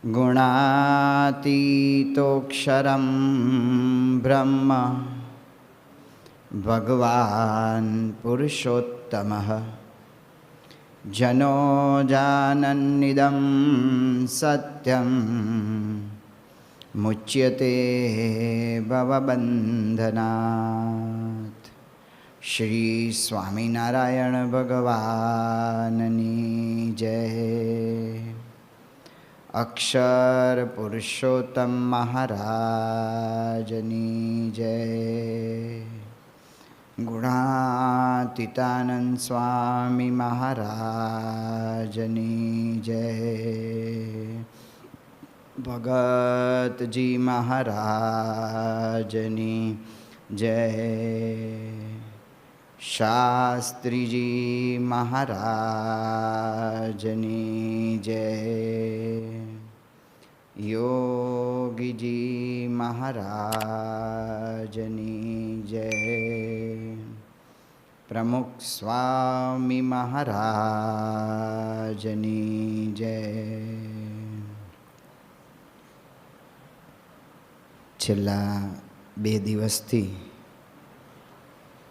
गुणातीतोऽक्षरं ब्रह्म भगवान् पुरुषोत्तमः जनो जानन्निदं सत्यं मुच्यते भवबन्धनात्। श्री स्वामिनारायण भगवाननी जय। अक्षर पुरुषोत्तम महाराजनी जय। गुणातीतानंद स्वामी महाराजनी जय। भगत जी महाराजनी जय। शास्त्री जी महाराजनी जय। योगी जी महाराजनी जय। प्रमुख स्वामी महाराजनी जय। છેલ્લા 2 દિવસથી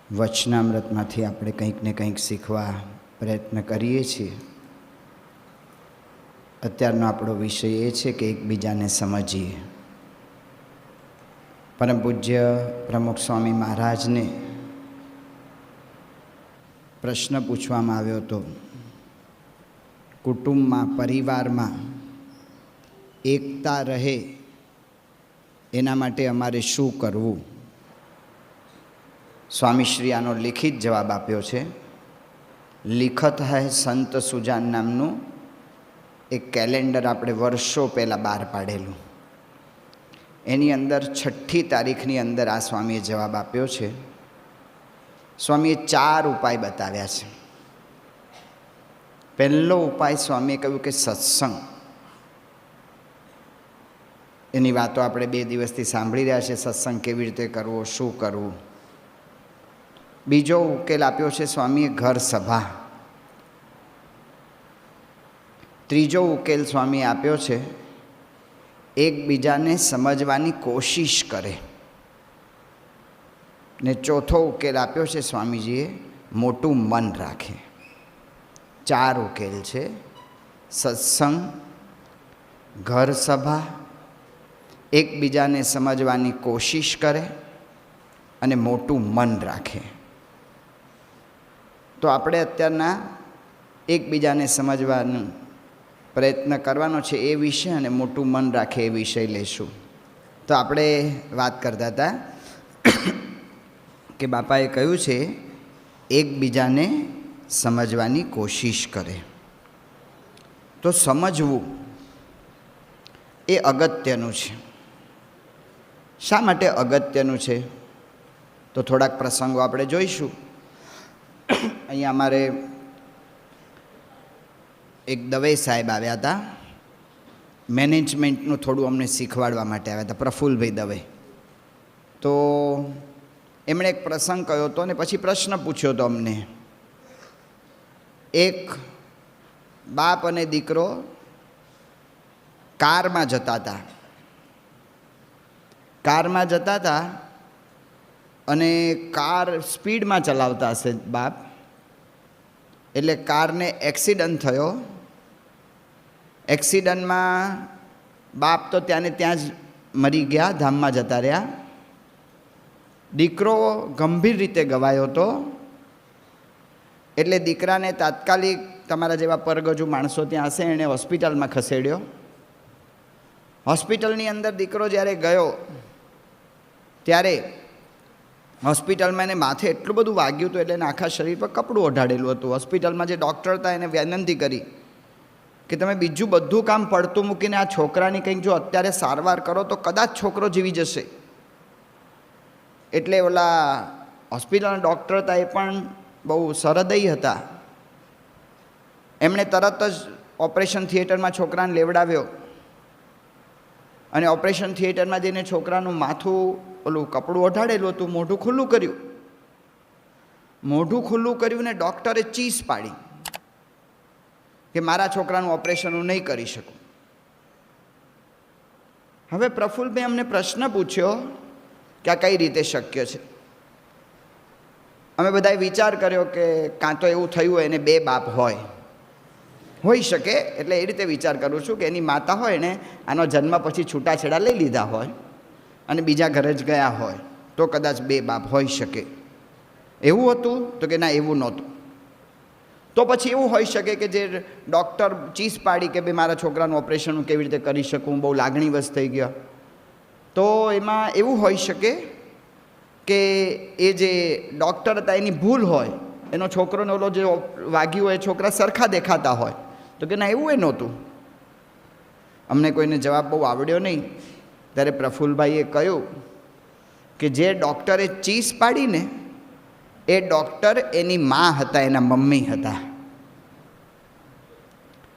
વચનામૃતમાંથી આપણે કંઈક ને કંઈક શીખવા પ્રયત્ન કરીએ છીએ. અત્યારનો આપણો વિષય એ છે કે એકબીજાને સમજીએ. પરમ પૂજ્ય પ્રમુખ સ્વામી મહારાજને પ્રશ્ન પૂછવામાં આવ્યો હતો, કુટુંબમાં પરિવારમાં એકતા રહે એના માટે અમારે શું કરવું? સ્વામીશ્રી આનો લિખિત જવાબ આપ્યો છે. લિખત હૈ સંત સુજાન નામનું એક કેલેન્ડર આપણે વર્ષો પહેલાં બહાર પાડેલું, એની અંદર 6ઠ્ઠી તારીખની અંદર આ સ્વામીએ જવાબ આપ્યો છે. સ્વામીએ 4 ઉપાય બતાવ્યા છે. પહેલો ઉપાય સ્વામીએ કહ્યું કે સત્સંગ. એની વાતો આપણે 2 દિવસથી સાંભળી રહ્યા છે. સત્સંગ કેવી રીતે કરવો, શું કરવું. બીજો ઉકેલ આપ્યો છે સ્વામીએ ઘર સભા. ત્રીજો ઉકેલ સ્વામીએ આપ્યો છે એકબીજાને સમજવાની કોશિશ કરે. ને ચોથો ઉકેલ આપ્યો છે સ્વામીજીએ મોટું મન રાખે. 4 ઉકેલ છે: સત્સંગ, ઘર સભા, એકબીજાને સમજવાની કોશિશ કરે અને મોટું મન રાખે. તો આપણે અત્યારના એકબીજાને સમજવાનો પ્રયત્ન કરવાનો છે એ વિષય અને મોટું મન રાખે એ વિષય લઈશું. તો આપણે વાત કરતા હતા કે બાપાએ કહ્યું છે એકબીજાને સમજવાની કોશિશ કરે. તો સમજવું એ અગત્યનું છે. શા માટે અગત્યનું છે? તો થોડાક પ્રસંગો આપણે જોઈશું. અહીંયા અમારે એક દવે સાહેબ આવ્યા હતા, મેનેજમેન્ટનું થોડું અમને શીખવાડવા માટે આવ્યા હતા, પ્રફુલ્લભાઈ દવે. તો એમણે એક પ્રસંગ કહ્યો હતો ને પછી પ્રશ્ન પૂછ્યો હતો અમને. એક બાપ અને દીકરો કારમાં જતા હતા. કારમાં જતા હતા અને કાર સ્પીડમાં ચલાવતા હશે બાપ, એટલે કારને એક્સિડન્ટ થયો. એક્સિડન્ટમાં બાપ તો ત્યાંને ત્યાં જ મરી ગયા, ધામમાં જતા રહ્યા. દીકરો ગંભીર રીતે ગવાયો હતો. એટલે દીકરાને તાત્કાલિક તમારા જેવા પરગજુ માણસો ત્યાં હશે, એણે હોસ્પિટલમાં ખસેડ્યો. હોસ્પિટલની અંદર દીકરો જ્યારે ગયો ત્યારે હોસ્પિટલમાં એને માથે એટલું બધું વાગ્યું હતું, એટલે એને આખા શરીર પર કપડું ઓઢાડેલું હતું. હોસ્પિટલમાં જે ડૉક્ટર હતા એને વિનંતી કરી કે તમે બીજું બધું કામ પડતું મૂકીને આ છોકરાની કંઈક જો અત્યારે સારવાર કરો તો કદાચ છોકરો જીવી જશે. એટલે ઓલા હોસ્પિટલના ડૉક્ટર હતા એ પણ બહુ સહૃદયી હતા. એમણે તરત જ ઓપરેશન થિયેટરમાં છોકરાને લેવડાવ્યો અને ઓપરેશન થિયેટરમાં જઈને છોકરાનું માથું ઓલું કપડું ઓઢાડેલું હતું, મોઢું ખુલ્લું કર્યું. મોઢું ખુલ્લું કર્યું ને ડૉક્ટરે ચીસ પાડી કે મારા છોકરાનું ઓપરેશન હું નહીં કરી શકું. હવે પ્રફુલ્લભાઈ અમને પ્રશ્ન પૂછ્યો કે આ કઈ રીતે શક્ય છે. અમે બધાએ વિચાર કર્યો કે કાં તો એવું થયું હોય એને 2 બાપ હોઈ શકે, એટલે એ રીતે વિચાર કરું છું કે એની માતા હોય ને આનો જન્મ પછી છૂટાછેડા લઈ લીધા હોય અને બીજા ઘરે જ ગયા હોય તો કદાચ 2 બાપ હોઈ શકે. એવું હતું તો કે ના, એવું નહોતું. તો પછી એવું હોઈ શકે કે જે ડૉક્ટર ચીસ પાડી કે ભાઈ મારા છોકરાનું ઓપરેશન હું કેવી રીતે કરી શકું, બહુ લાગણીવશ થઈ ગયા, તો એમાં એવું હોઈ શકે કે એ જે ડૉક્ટર હતા એની ભૂલ હોય, એનો છોકરોને ઓલો જે વાગ્યું હોય છોકરા સરખા દેખાતા હોય. તો કે ના, એવું એ નહોતું. અમને કોઈને જવાબ બહુ આવડ્યો નહીં. ત્યારે પ્રફુલ્લભાઈએ કહ્યું કે જે ડૉક્ટરે ચીસ પાડીને એ ડૉક્ટર એની મા હતા, એના મમ્મી હતા.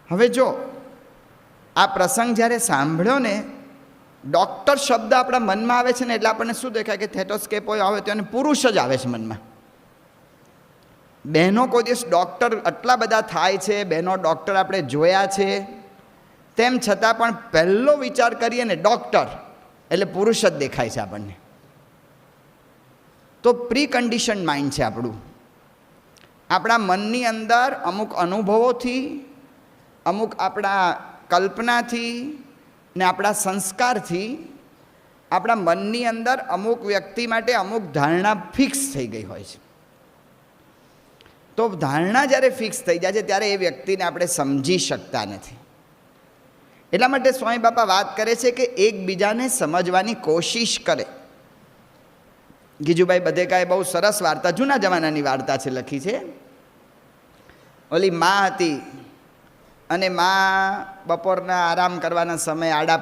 હવે જો આ પ્રસંગ જ્યારે સાંભળ્યો ને, ડૉક્ટર શબ્દ આપણા મનમાં આવે છે ને એટલે આપણને શું દેખાય કે થેટોસ્કેપો આવે તો એને પુરુષ જ આવે છે મનમાં. બહેનો કોઈ દિવસ ડૉક્ટર આટલા બધા થાય છે, બહેનો ડૉક્ટર આપણે જોયા છે, તેમ છતાં પણ પહેલો વિચાર કરીએ ને ડૉક્ટર એટલે પુરુષ જ દેખાય છે આપણને. તો પ્રી કન્ડિશન માઇન્ડ છે આપણું. આપણા મનની અંદર અમુક અનુભવોથી, અમુક આપણા કલ્પનાથી ને આપણા સંસ્કારથી આપણા મનની અંદર અમુક વ્યક્તિ માટે અમુક ધારણા ફિક્સ થઈ ગઈ હોય છે. તો ધારણા જ્યારે ફિક્સ થઈ જાય છે ત્યારે એ વ્યક્તિને આપણે સમજી શકતા નથી. એટલા માટે સ્વામી બાપા વાત કરે છે કે એકબીજાને સમજવાની કોશિશ કરે. ગીજુભાઈ બધેકાએ બહુ સરસ વાર્તા, જૂના જમાનાની વાર્તા છે, લખી છે. ઓલી મા હતી અને મા બપોરના આરામ કરવાના સમયે આડા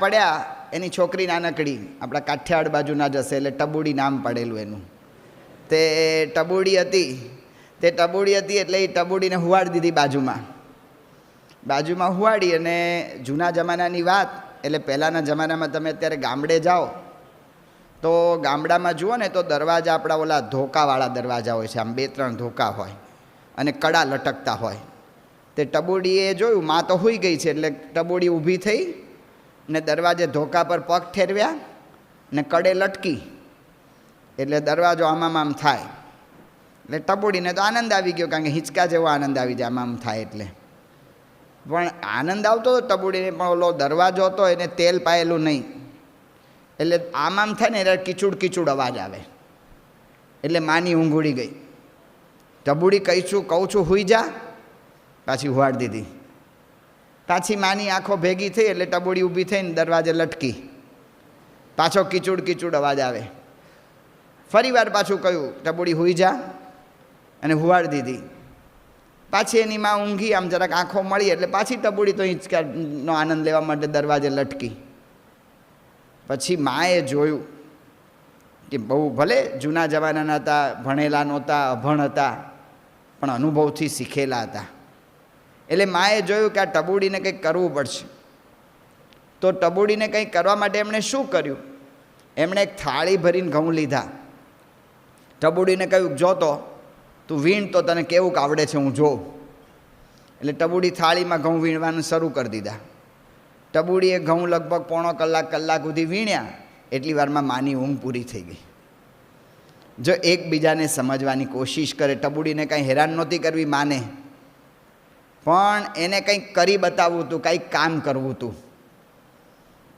પડ્યા. એની છોકરી નાનકડી, આપણા કાઠિયાવાડ બાજુના જ હશે એટલે ટબુડી નામ પડેલું એનું. તે ટબુડી હતી એટલે એ ટબુડીને હુવાડી દીધી બાજુમાં હુવાડી. અને જૂના જમાનાની વાત એટલે પહેલાંના જમાનામાં તમે અત્યારે ગામડે જાઓ તો ગામડામાં જુઓ ને તો દરવાજા આપણા ઓલા ધોકાવાળા દરવાજા હોય છે, આમ 2-3 ધોકા હોય અને કડા લટકતા હોય. તે ટબુડીએ જોયું મા તો સૂઈ ગઈ છે એટલે ટબુડી ઊભી થઈ ને દરવાજે ધોકા પર પગ ઠેરવ્યા ને કડે લટકી એટલે દરવાજો આમ થાય. એટલે ટબુડીને તો આનંદ આવી ગયો, કારણ કે હિંચકા જેવો આનંદ આવી જાય આમ થાય એટલે. પણ આનંદ આવતો હતો ટબુડીને, પણ ઓલો દરવાજો હતો એને તેલ પાયેલું નહીં એટલે આમ થાય ને એટલે કીચુડ અવાજ આવે એટલે માની ઊંઘ ઉડી ગઈ. ટબુડી કહું છું હુઈ જા, પાછી હુવાડી દીધી. પાછી માની આંખો ભેગી થઈ એટલે ટબુડી ઊભી થઈને દરવાજે લટકી, પાછો કીચુડ અવાજ આવે. ફરી વાર પાછું કહ્યું ટબુડી હુઈ જા અને હુવાડી દીધી. પાછી એની માં ઊંઘી, આમ જરાક આંખો મળી એટલે પાછી ટબુડી તો હિંચકાનો આનંદ લેવા માટે દરવાજે લટકી. પછી માએ જોયું કે બહુ ભલે જૂના જમાનાના હતા, ભણેલા નહોતા, અભણ હતા, પણ અનુભવથી શીખેલા હતા. એટલે માએ જોયું કે આ ટબુડીને કંઈક કરવું પડશે. તો ટબુડીને કંઈક કરવા માટે એમણે શું કર્યું? એમણે એક થાળી ભરીને ઘઉં લીધા. ટબુડીને કહ્યું જો તો તું વીણ તો તને કેવું આવડે છે હું જોઉં. એટલે ટબુડી થાળીમાં ઘઉં વીણવાનું શરૂ કરી દીધા. ટબુડીએ ઘઉં લગભગ પોણો કલાક સુધી વીણ્યા. એટલી વારમાં માની ઊંઘ પૂરી થઈ ગઈ. જો એકબીજાને સમજવાની કોશિશ કરે, ટબુડીને કાંઈ હેરાન નહોતી કરવી માને, પણ એને કંઈક કરી બતાવવું હતું, કંઈક કામ કરવું હતું.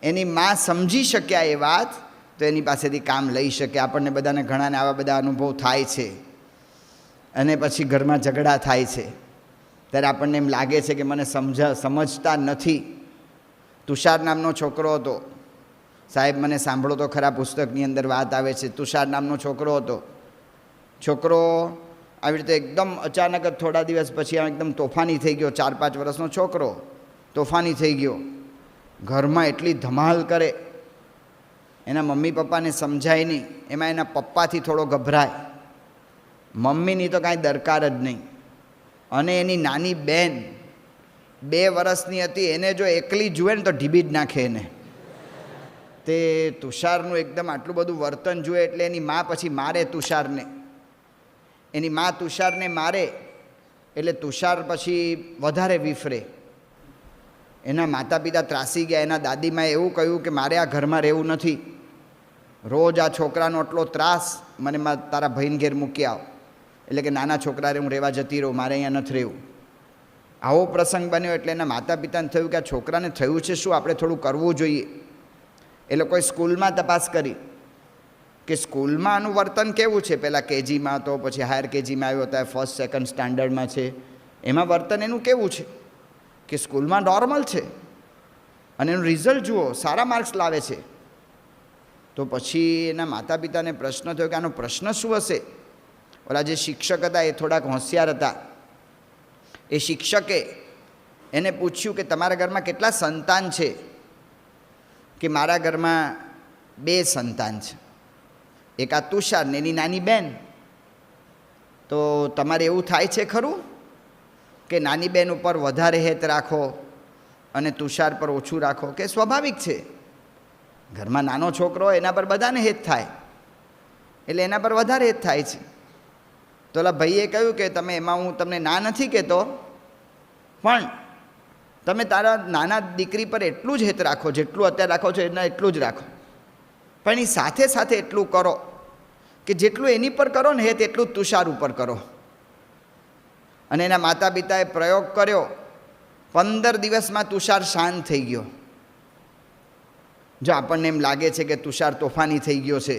એની મા સમજી શક્યા એ વાત તો એની પાસેથી કામ લઈ શકે. આપણને બધાને ઘણાને આવા બધા અનુભવ થાય છે અને પછી ઘરમાં ઝઘડા થાય છે ત્યારે આપણને એમ લાગે છે કે મને સમજતા નથી. તુષાર નામનો છોકરો હતો, સાહેબ મને સાંભળો તો ખરા, પુસ્તકની અંદર વાત આવે છે. તુષાર નામનો છોકરો હતો. છોકરો આવી રીતે એકદમ અચાનક જ થોડા દિવસ પછી એકદમ તોફાની થઈ ગયો. 4-5 વર્ષનો છોકરો તોફાની થઈ ગયો. ઘરમાં એટલી ધમાલ કરે, એના મમ્મી પપ્પાને સમજાય નહીં. એમાં એના પપ્પાથી થોડો ગભરાય, મમ્મીની તો કાંઈ દરકાર જ નહીં. અને એની નાની બેન 2 વર્ષની હતી, એને જો એકલી જુએ ને તો ઢીબી જ નાખે એને. તે તુષારનું એકદમ આટલું બધું વર્તન જુએ એટલે એની મા પછી મારે તુષારને. એની મા તુષારને મારે એટલે તુષાર પછી વધારે વિફરે. એના માતા પિતા ત્રાસી ગયા. એના દાદીમાએ એવું કહ્યું કે મારે આ ઘરમાં રહેવું નથી, રોજ આ છોકરાનો એટલો ત્રાસ, મને તારા ભાઈને ઘેર મૂકી આવ. એટલે કે નાના છોકરાને હું રહેવા જતી રહું, મારે અહીંયા નથી રહેવું. આવો પ્રસંગ બન્યો એટલે એના માતા પિતાને થયું કે આ છોકરાને થયું છે શું, આપણે થોડું કરવું જોઈએ. એ લોકોએ સ્કૂલમાં તપાસ કરી કે સ્કૂલમાં આનું વર્તન કેવું છે. પહેલાં કેજીમાં તો, પછી હાયર કેજીમાં આવ્યો હતા, ફર્સ્ટ સેકન્ડ સ્ટાન્ડર્ડમાં છે, એમાં વર્તન એનું કેવું છે કે સ્કૂલમાં નોર્મલ છે અને એનું રિઝલ્ટ જુઓ, સારા માર્ક્સ લાવે છે. તો પછી એના માતા પિતાને પ્રશ્ન થયો કે આનો પ્રશ્ન શું હશે. ઓલા જે શિક્ષક હતા એ થોડાક હોશિયાર હતા. એ શિક્ષકે એને પૂછ્યું કે તમારા ઘરમાં કેટલા સંતાન છે. કે મારા ઘરમાં 2 સંતાન છે, એક આ તુષાર ને એની નાની બેન. તો તમારે એવું થાય છે ખરું કે નાની બેન ઉપર વધારે હેત રાખો અને તુષાર પર ઓછું રાખો? કે સ્વાભાવિક છે, ઘરમાં નાનો છોકરો હોય એના પર બધાને હેત થાય, એટલે એના પર વધારે હેત થાય છે. તો ઓલા ભાઈએ કહ્યું કે તમે એમાં હું તમને ના નથી કહેતો, પણ તમે તારા નાના દીકરી પર એટલું જ હેત રાખો જેટલું અત્યારે રાખો છો એના એટલું જ રાખો, પણ એ સાથે સાથે એટલું કરો કે જેટલું એની પર કરો ને હેત એટલું તુષાર ઉપર કરો. અને એના માતા પિતાએ પ્રયોગ કર્યો. 15 દિવસમાં તુષાર શાંત થઈ ગયો. જો આપણને એમ લાગે છે કે તુષાર તોફાની થઈ ગયો છે,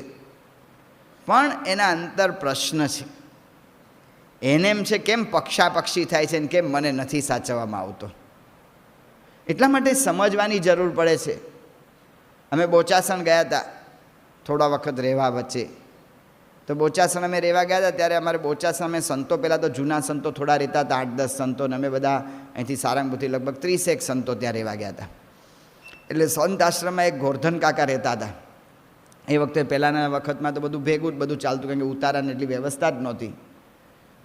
પણ એના અંતર પ્રશ્ન છે. એને એમ છે કેમ પક્ષાપક્ષી થાય છે ને કેમ મને નથી સાચવવામાં આવતો. એટલા માટે સમજવાની જરૂર પડે છે. અમે બોચાસણ ગયા હતા થોડા વખત રહેવા વચ્ચે. તો બોચાસણ અમે રહેવા ગયા હતા ત્યારે અમારે બોચાસણ અમે સંતો, પહેલાં તો જૂના સંતો થોડા રહેતા હતા, 8-10 સંતો, ને અમે બધા અહીંથી સારંગપુરથી લગભગ 30 સંતો ત્યાં રહેવા ગયા હતા. એટલે સંત આશ્રમમાં એક ગોરધન કાકા રહેતા હતા. એ વખતે પહેલાંના વખતમાં તો બધું ભેગું જ બધું ચાલતું, કારણ કે ઉતારાની એટલી વ્યવસ્થા જ નહોતી.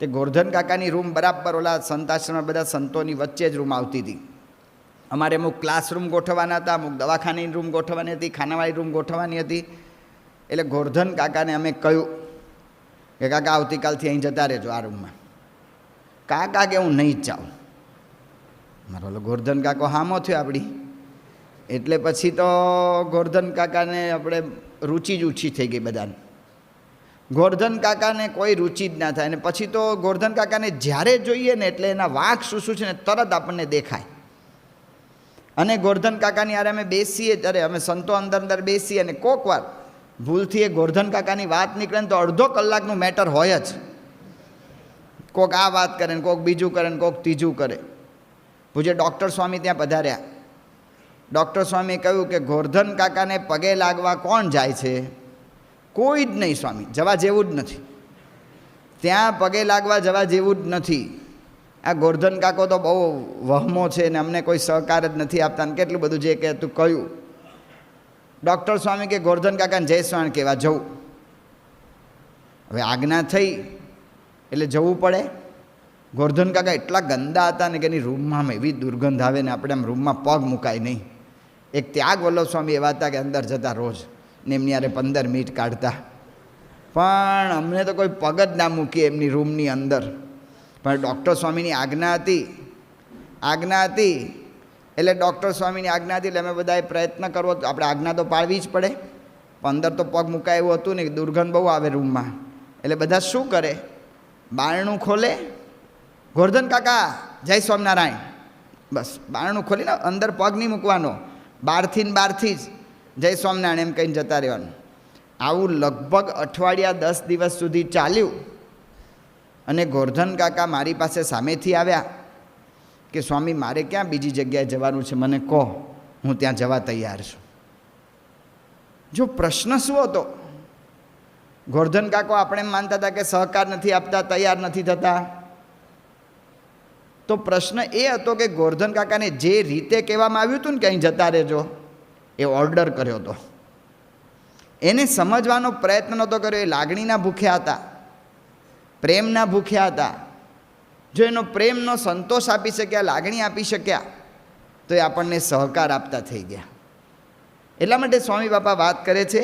તે ગોરધન કાકાની રૂમ બરાબર ઓલા સંત આશ્રમમાં બધા સંતોની વચ્ચે જ રૂમ આવતી હતી. અમારે અમુક ક્લાસરૂમ ગોઠવવાના હતા, અમુક દવાખાનાની રૂમ ગોઠવવાની હતી, ખાનાવાળી રૂમ ગોઠવવાની હતી. એટલે ગોરધન કાકાને અમે કહ્યું કે કાકા આવતીકાલથી અહીં જતા રહેજો આ રૂમમાં. કાકા કે હું નહીં જ જાઉં. મારો ઓલો ગોરધન કાકો હામો થયો આપણી. એટલે પછી તો ગોરધન કાકાને આપણે રુચિ જ ઓછી થઈ ગઈ બધાને. ગોરધન કાકાને કોઈ રુચિ જ ના થાય. અને પછી તો ગોરધન કાકાને જ્યારે જોઈએ ને એટલે એના વાંક શું શું છે ને તરત આપણને દેખાય. અને ગોરધન કાકાની યારે અમે બેસીએ ત્યારે અમે સંતો અંદર બેસીએ અને કોક વાર ભૂલથી એ ગોરધન કાકાની વાત નીકળે ને તો અડધો કલાકનું મેટર હોય જ. કોક આ વાત કરે ને કોક બીજું કરે ને કોક ત્રીજું કરે. પૂજ્ય ડૉક્ટર સ્વામી ત્યાં પધાર્યા. ડૉક્ટર સ્વામીએ કહ્યું કે ગોરધન કાકાને પગે લાગવા કોણ જાય છે? કોઈ જ નહીં સ્વામી, જવા જેવું જ નથી. ત્યાં પગે લાગવા જવા જેવું જ નથી. આ ગોરધન કાકો તો બહુ વહમો છે ને અમને કોઈ સહકાર જ નથી આપતા ને કેટલું બધું જે કે તું કહ્યું. ડૉક્ટર સ્વામી કે ગોરધન કાકાને જય સ્વામી કહેવા જવું. હવે આજ્ઞા થઈ એટલે જવું પડે. ગોરધન કાકા એટલા ગંદા હતા ને કે એની રૂમમાં એવી દુર્ગંધ આવે ને આપણે આમ રૂમમાં પગ મુકાય નહીં. એક ત્યાગ વલ્લભ સ્વામી એવા હતા કે અંદર જતા રોજ ને એમની યારે 15 મિનિટ કાઢતા, પણ અમને તો કોઈ પગ જ ના મૂકીએ એમની રૂમની અંદર. પણ ડૉક્ટર સ્વામીની આજ્ઞા હતી એટલે ડૉક્ટર સ્વામીની આજ્ઞા હતી એટલે અમે બધાએ પ્રયત્ન કરવો. આપણે આજ્ઞા તો પાળવી જ પડે, પણ અંદર તો પગ મુકાય એવું હતું ને, દુર્ગંધ બહુ આવે રૂમમાં. એટલે બધા શું કરે, બારણું ખોલે, ગોરધન કાકા જય સ્વામિનારાયણ, બસ બારણું ખોલીને અંદર પગ નહીં મૂકવાનો, બહારથી જ જય સ્વામિનારાયણ એમ કહીને જતા રહેવાનું. આવું લગભગ અઠવાડિયા 10 દિવસ સુધી ચાલ્યું. અને ગોરધન કાકા મારી પાસે સામેથી આવ્યા કે સ્વામી મારે ક્યાં બીજી જગ્યાએ જવાનું છે, મને કહો, હું ત્યાં જવા તૈયાર છું. જો પ્રશ્ન શું હતો, ગોરધન કાકો આપણે એમ માનતા હતા કે સહકાર નથી આપતા, તૈયાર નથી થતા. તો પ્રશ્ન એ હતો કે ગોરધન કાકાને જે રીતે કહેવામાં આવ્યું હતું ને કે અહીં જતા રહેજો, એ ઓર્ડર કર્યો હતો. એને સમજવાનો પ્રયત્ન નહોતો કર્યો. એ લાગણીના ભૂખ્યા હતા, પ્રેમના ભૂખ્યા હતા. જો એનો પ્રેમનો સંતોષ આપી શક્યા, લાગણી આપી શક્યા, તો એ આપણને સહકાર આપતા થઈ ગયા. એટલા માટે સ્વામી બાપા વાત કરે છે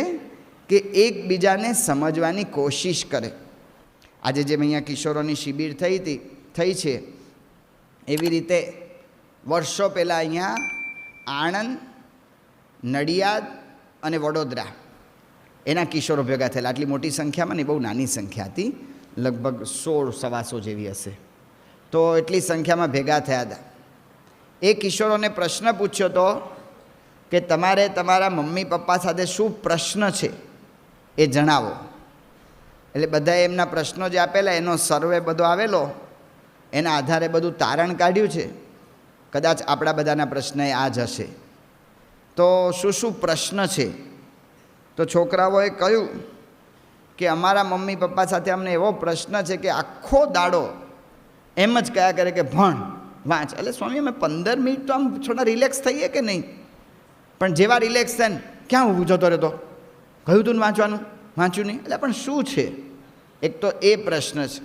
કે એકબીજાને સમજવાની કોશિશ કરે. આજે જેમ અહીંયા કિશોરોની શિબિર થઈ છે, એવી રીતે વર્ષો પહેલાં અહીંયા આણંદ, નડિયાદ અને વડોદરા એના કિશોરો ભેગા થયેલા. આટલી મોટી સંખ્યામાં નહીં, બહુ નાની સંખ્યા હતી, લગભગ 1600-125 જેવી હશે. તો એટલી સંખ્યામાં ભેગા થયા હતા. એ કિશોરોને પ્રશ્ન પૂછ્યો હતો કે તમારે તમારા મમ્મી પપ્પા સાથે શું પ્રશ્ન છે એ જણાવો. એટલે બધાએ એમના પ્રશ્નો જે આપેલા એનો સર્વે બધો આવેલો, એના આધારે બધું તારણ કાઢ્યું છે. કદાચ આપણા બધાના પ્રશ્ન આ જ હશે. તો શું શું પ્રશ્ન છે? તો છોકરાઓએ કહ્યું કે અમારા મમ્મી પપ્પા સાથે અમને એવો પ્રશ્ન છે કે આખો દાડો એમ જ કયા કરે કે ભણ, વાંચ. એટલે સ્વામી અમે 15 મિનિટ તો આમ થોડા રિલેક્સ થઈએ કે નહીં? પણ જેવા રિલેક્સ થાય ને ક્યાં ઊભું જતો રહેતો, કહ્યું તું ને વાંચવાનું, વાંચ્યું નહીં. એટલે પણ શું છે? એક તો એ પ્રશ્ન છે.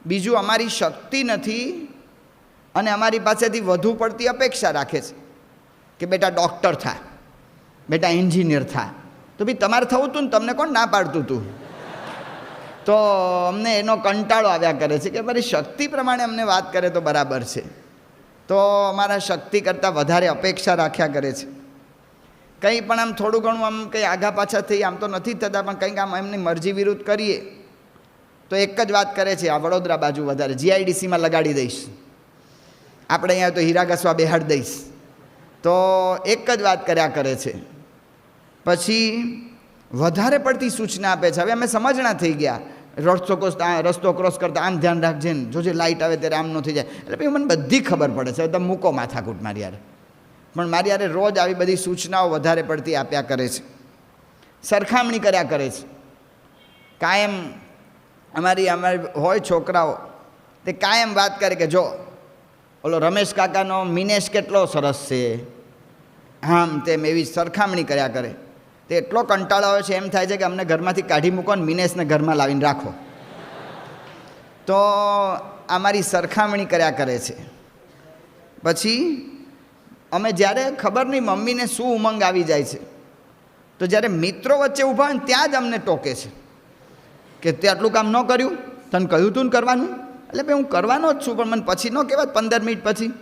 બીજું, અમારી શક્તિ નથી અને અમારી પાસેથી વધુ પડતી અપેક્ષા રાખે છે કે બેટા ડૉક્ટર થા, બેટા એન્જિનિયર થા. તો ભાઈ તમારે થવું હતું ને, તમને કોણ ના પાડતું હતું? તો અમને એનો કંટાળો આવ્યા કરે છે કે અમારી શક્તિ પ્રમાણે અમને વાત કરે તો બરાબર છે. તો અમારા શક્તિ કરતાં વધારે અપેક્ષા રાખ્યા કરે છે. કંઈ પણ આમ થોડું ઘણું આમ કંઈ આઘા પાછા થઈ આમ તો નથી થતા, પણ કંઈક આમ એમની મરજી વિરુદ્ધ કરીએ તો એક જ વાત કરે છે, આ વડોદરા બાજુ વધારે GIDCમાં લગાડી દઈશ, આપણે અહીંયા તો હીરા ઘસવા બેહાડ દઈશ. તો એક જ વાત કર્યા કરે છે. પછી વધારે પડતી સૂચના આપે છે. હવે અમે સમજણા થઈ ગયા, રસ્તો ક્રોસ કરતા આમ ધ્યાન રાખજે ને, જોજે લાઇટ આવે ત્યારે આમ ન થઈ જાય. એટલે ભાઈ મને બધી ખબર પડે છે, તમે મૂકો માથાકૂટ મારી યારે. પણ મારી યારે રોજ આવી બધી સૂચનાઓ વધારે પડતી આપ્યા કરે છે. સરખામણી કર્યા કરે છે કાયમ. અમારી હોય છોકરાઓ, તે કાયમ વાત કરે કે જો ઓલો રમેશ કાકાનો મિનેશ કેટલો સરસ છે, આમ તેમ એવી સરખામણી કર્યા કરે. તે એટલો કંટાળો આવે છે, એમ થાય છે કે અમને ઘરમાંથી કાઢી મૂકો ને મિનેશને ઘરમાં લાવીને રાખો. તો અમારી સરખામણી કર્યા કરે છે. પછી અમે જ્યારે ખબર નહીં મમ્મીને શું ઉમંગ આવી જાય છે, તો જ્યારે મિત્રો વચ્ચે ઊભા હોય ને ત્યાં જ અમને ટોકે છે કે તે આટલું કામ ન કર્યું, તને કહ્યું તું ને કરવાનું. એટલે ભાઈ હું કરવાનો જ છું, પણ મને પછી ન કહેવાય 15 મિનિટ પછી.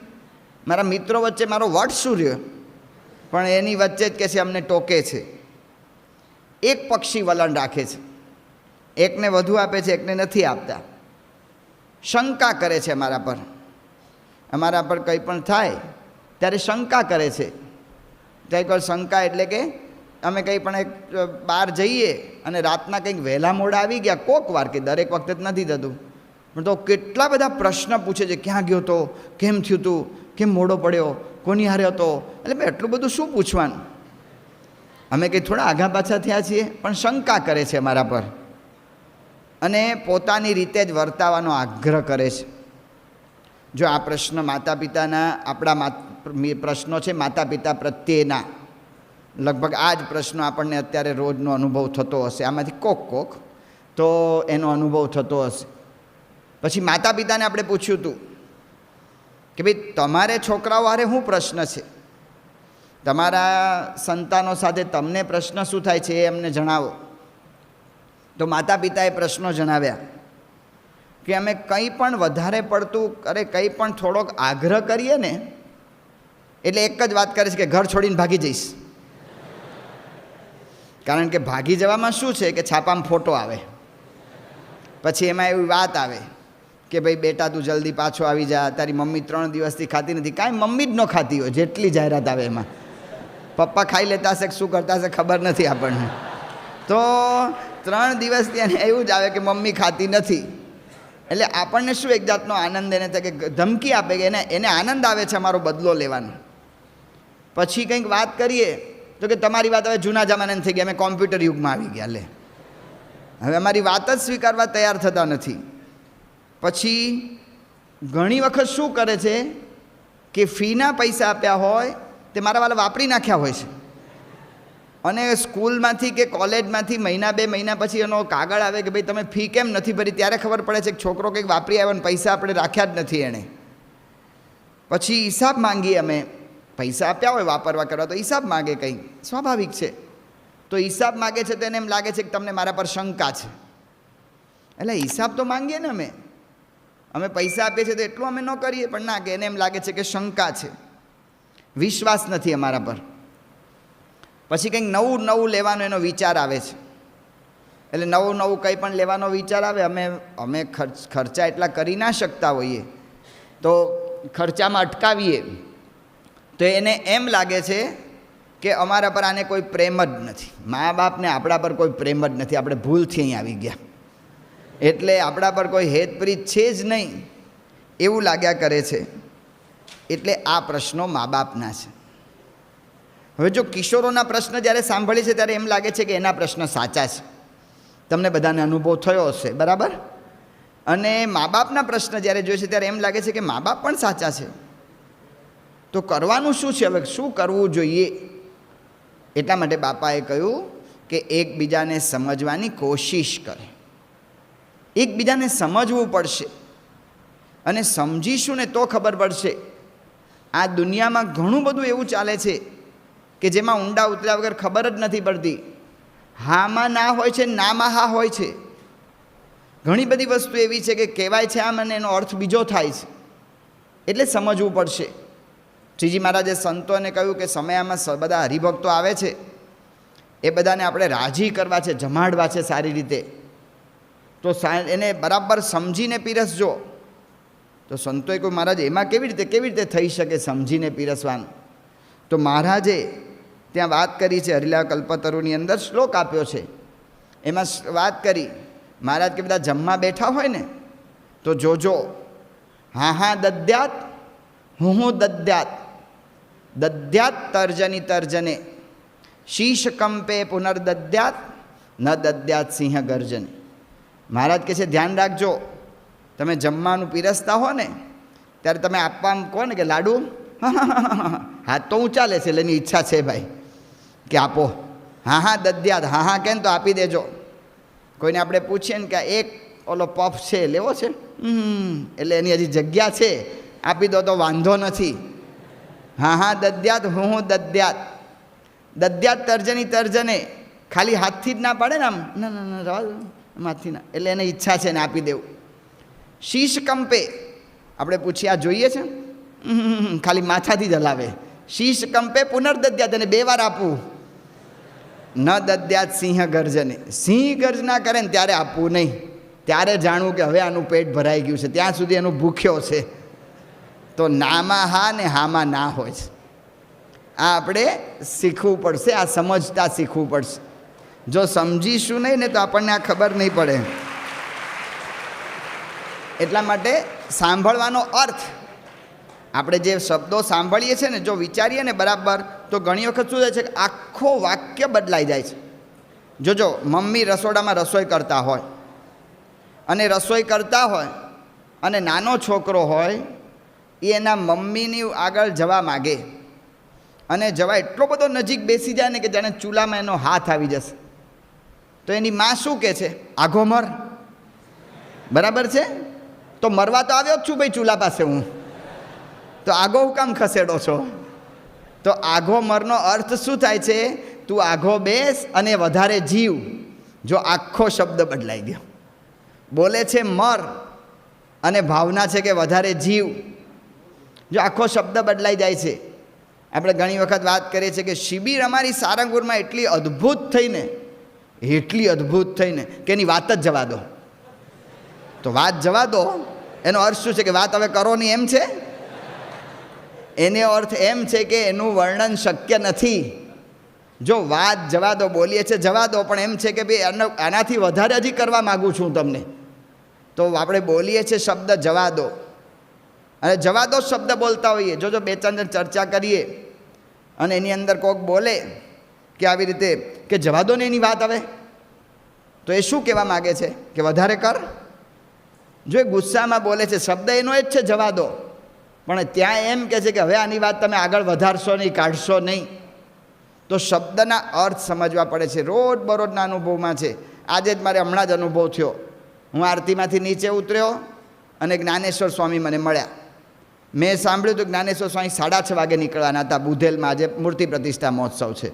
મારા મિત્રો વચ્ચે મારો વટ શું રહ્યો, પણ એની વચ્ચે જ કે છે અમને ટોકે છે. એક પક્ષી વલણ રાખે છે, એકને વધુ આપે છે, એકને નથી આપતા. શંકા કરે છે અમારા પર કંઈ પણ થાય ત્યારે શંકા કરે છે. કંઈક વાર શંકા એટલે કે અમે કંઈ પણ એક બહાર જઈએ અને રાતના કંઈક વહેલા મોડા આવી ગયા, કોક વાર, કે દરેક વખતે જ નથી થતું, પણ તો કેટલા બધા પ્રશ્ન પૂછે છે, ક્યાં ગયો તો, કેમ થયું તું, કેમ મોડો પડ્યો, કોની હારે હતો. એટલે ભાઈ એટલું બધું શું પૂછવાનું? અમે કંઈ થોડા આઘા પાછા થયા છીએ, પણ શંકા કરે છે અમારા પર અને પોતાની રીતે જ વર્તાવાનો આગ્રહ કરે છે. જો આ પ્રશ્ન માતા પિતાના, આપણા પ્રશ્નો છે માતા પિતા પ્રત્યેના, લગભગ આ જ પ્રશ્નો આપણને અત્યારે રોજનો અનુભવ થતો હશે. આમાંથી કોક તો એનો અનુભવ થતો હશે. પછી માતા પિતાને આપણે પૂછ્યું હતું કે ભાઈ તમારે છોકરાઓ હારે શું પ્રશ્ન છે, તમારા સંતાનો સાથે તમને પ્રશ્ન શું થાય છે એ અમને જણાવો. તો માતા પિતાએ પ્રશ્નો જણાવ્યા કે અમે કંઈ પણ વધારે પડતું કંઈ પણ થોડોક આગ્રહ કરીએ ને એટલે એક જ વાત કરે છે કે ઘર છોડીને ભાગી જઈશ. કારણ કે ભાગી જવામાં શું છે કે છાપામાં ફોટો આવે, પછી એમાં એવી વાત આવે કે ભાઈ બેટા તું જલ્દી પાછો આવી જા, તારી મમ્મી 3 દિવસથી ખાતી નથી. કાંઈ મમ્મી જ ન ખાતી હોય, જેટલી જાહેરાત આવે એમાં. પપ્પા ખાઈ લેતા હશે કે શું કરતા હશે ખબર નથી આપણને. તો 3 દિવસથી એને એવું જ આવે કે મમ્મી ખાતી નથી. એટલે આપણને શું એક જાતનો આનંદ એને થાય કે ધમકી આપે કે એને આનંદ આવે છે અમારો બદલો લેવાનો. પછી કંઈક વાત કરીએ તો કે તમારી વાત હવે જૂના જમાનાની થઈ ગઈ, અમે કોમ્પ્યુટર યુગમાં આવી ગયા. લે, હવે અમારી વાત જ સ્વીકારવા તૈયાર થતા નથી. પછી ઘણી વખત શું કરે છે કે ફીના પૈસા આપ્યા હોય તે મારા વાળા વાપરી નાખ્યા હોય છે, અને સ્કૂલમાંથી કે કોલેજમાંથી મહિના 2 મહિના પછી એનો કાગળ આવે કે ભાઈ તમે ફી કેમ નથી ભરી, ત્યારે ખબર પડે છે કે છોકરો કંઈક વાપરી આવ્યો ને પૈસા આપણે રાખ્યા જ નથી એણે. પછી હિસાબ માંગીએ અમે, પૈસા આપ્યા હોય વાપરવા કરવા તો હિસાબ માગે, કંઈ સ્વાભાવિક છે. તો હિસાબ માગે છે તો એને એમ લાગે છે કે તમને મારા પર શંકા છે, એટલે હિસાબ તો માંગીએ ને અમે પૈસા આપીએ છીએ તો એટલું અમે ન કરીએ, પણ ના, કે એને એમ લાગે છે કે શંકા છે. વિશ્વાસ નથી અમારા પર. પછી કંઈક નવું નવું લેવાનો એનો વિચાર આવે છે. એટલે નવું નવું કંઈ પણ લેવાનો વિચાર આવે, અમે ખર્ચા એટલા કરી ના શકતા હોઈએ, તો ખર્ચામાં અટકાવીએ તો એને એમ લાગે છે કે અમારા પર આને કોઈ પ્રેમ જ નથી, મા બાપને આપણા પર કોઈ પ્રેમ જ નથી, આપણે ભૂલથી અહીં આવી ગયા, એટલે આપણા પર કોઈ હેતપ્રીત છે જ નહીં એવું લાગ્યા કરે છે. એટલે આ પ્રશ્નો મા બાપના છે. હવે જો કિશોરોના પ્રશ્ન જ્યારે સાંભળીએ છીએ ત્યારે એમ લાગે છે કે એના પ્રશ્ન સાચા છે. તમને બધાને અનુભવ થયો હશે, બરાબર? અને મા બાપના પ્રશ્ન જ્યારે જોઈએ છે ત્યારે એમ લાગે છે કે મા બાપ પણ સાચા છે. તો કરવાનું શું છે? હવે શું કરવું જોઈએ? એટલા માટે બાપાએ કહ્યું કે એકબીજાને સમજવાની કોશિશ કરે, એકબીજાને સમજવું પડશે. અને સમજીશું ને તો ખબર પડશે. આ દુનિયામાં ઘણું બધું એવું ચાલે છે કે જેમાં ઊંડા ઉતર્યા વગર ખબર જ નથી પડતી. હામાં ના હોય છે, નામાં હા હોય છે. ઘણી બધી વસ્તુ એવી છે કે કહેવાય છે આમ અને એનો અર્થ બીજો થાય છે. એટલે સમજવું પડશે. શ્રીજી મહારાજે સંતોને કહ્યું કે સમયમાં બધા હરિભક્તો આવે છે, એ બધાને આપણે રાજી કરવા છે, જમાડવા છે સારી રીતે, તો એને બરાબર સમજીને પીરસજો. તો સંતોએ કહ્યું મહારાજ એમાં કેવી રીતે થઈ શકે સમજીને પીરસવાનું? તો મહારાજે ત્યાં વાત કરી છે, હરિલા કલ્પતરુની અંદર શ્લોક આપ્યો છે, એમાં વાત કરી મહારાજ કે બધા જમવા બેઠા હોય ને તો જોજો, હા હા દદ્યાત, હું દદ્યાત, દદ્યાત તર્જની તર્જને, શીશ કંપે પુનર્દદ્યાત, ન દદ્યાત સિંહ ગર્જને. મહારાજ કહે છે ધ્યાન રાખજો, તમે જમવાનું પીરસતા હો ને ત્યારે તમે આપવામાં કહો ને કે લાડુ, હાથ તો ઊંચા લે છે, એટલે એની ઈચ્છા છે ભાઈ કે આપો, હા હા દદ્યાત, હા હા કેમ તો આપી દેજો. કોઈને આપણે પૂછીએ ને કે એક ઓલો પફ છે લેવો છે, એટલે એની હજી જગ્યા છે, આપી દો તો વાંધો નથી. હા હા દદ્યાત, હું દદ્યાત, દદ્યાત તર્જની તર્જને, ખાલી હાથથી જ ના પાડે ને આમ, ના ના ના રવા દો હાથથી ના, એટલે એને ઈચ્છા છે ને આપી દેવું. શીશ કંપે, આપણે પૂછીએ આ જોઈએ છે, ખાલી માથાથી જ હલાવે. શીશ કંપે પુનર્દદ્યાત, અને 2 વાર આપવું. ન દદ્યાત સિંહ ગર્જને, સિંહ ગર્જના કરે ને ત્યારે આપવું નહીં, ત્યારે જાણવું કે હવે આનું પેટ ભરાઈ ગયું છે, ત્યાં સુધી એનું ભૂખ્યો છે. તો નામાં હા ને હામાં ના હોય છે. આ આપણે શીખવું પડશે, આ સમજતા શીખવું પડશે. જો સમજીશું નહીં ને તો આપણને આ ખબર નહીં પડે. એટલા માટે સાંભળવાનો અર્થ, આપણે જે શબ્દો સાંભળીએ છીએ ને જો વિચારીએ ને બરાબર, તો ઘણી વખત શું થાય છે કે આખો વાક્ય બદલાઈ જાય છે. જોજો, મમ્મી રસોડામાં રસોઈ કરતા હોય, અને રસોઈ કરતા હોય અને નાનો છોકરો હોય એ એના મમ્મીની આગળ જવા માગે, અને જવા એટલો બધો નજીક બેસી જાય ને કે જાણે ચૂલામાં એનો હાથ આવી જશે. તો એની માં શું કહે છે? આઘો મર. બરાબર છે? તો મરવા તો આવ્યો જ છું ભાઈ ચૂલા પાસે હું, તો આઘો હું કામ ખસેડો છો? તો આઘો મરનો અર્થ શું થાય છે? તું આઘો બેસ અને વધારે જીવ. જો આખો શબ્દ બદલાઈ ગયો, બોલે છે મર અને ભાવના છે કે વધારે જીવ. જો આખો શબ્દ બદલાઈ જાય છે. આપણે ઘણી વખત વાત કરીએ છીએ કે શિબિર અમારી સારંગપુરમાં એટલી અદ્ભુત થઈને કે એની વાત જ જવા દો. તો વાત જવા દો એનો અર્થ શું છે? કે વાત હવે કરો નહીં એમ છે? એનો અર્થ એમ છે કે એનું વર્ણન શક્ય નથી. જો વાત જવા દો બોલીએ છે જવા દો, પણ એમ છે કે ભાઈ આનાથી વધારે હજી કરવા માગું છું તમને, તો આપણે બોલીએ છીએ શબ્દ જવા દો, અને જવા દો શબ્દ બોલતા હોઈએ. જો 2-4 જણ ચર્ચા કરીએ અને એની અંદર કોઈક બોલે કે આવી રીતે કે જવા દો ને એની વાત હવે, તો એ શું કહેવા માગે છે? કે વધારે કર. જો એ ગુસ્સામાં બોલે છે, શબ્દ એનો જ છે જવા દો, પણ ત્યાં એમ કહે છે કે હવે આની વાત તમે આગળ વધારશો નહીં, કાઢશો નહીં. તો શબ્દના અર્થ સમજવા પડે છે. રોજબરોજના અનુભવમાં છે. આજે જ મારે હમણાં જ અનુભવ થયો. હું આરતીમાંથી નીચે ઉતર્યો અને જ્ઞાનેશ્વર સ્વામી મને મળ્યા. મેં સાંભળ્યું હતું જ્ઞાનેશ્વર સ્વામી 6:30 વાગે નીકળવાના હતા. બુધેલમાં આજે મૂર્તિ પ્રતિષ્ઠા મહોત્સવ છે,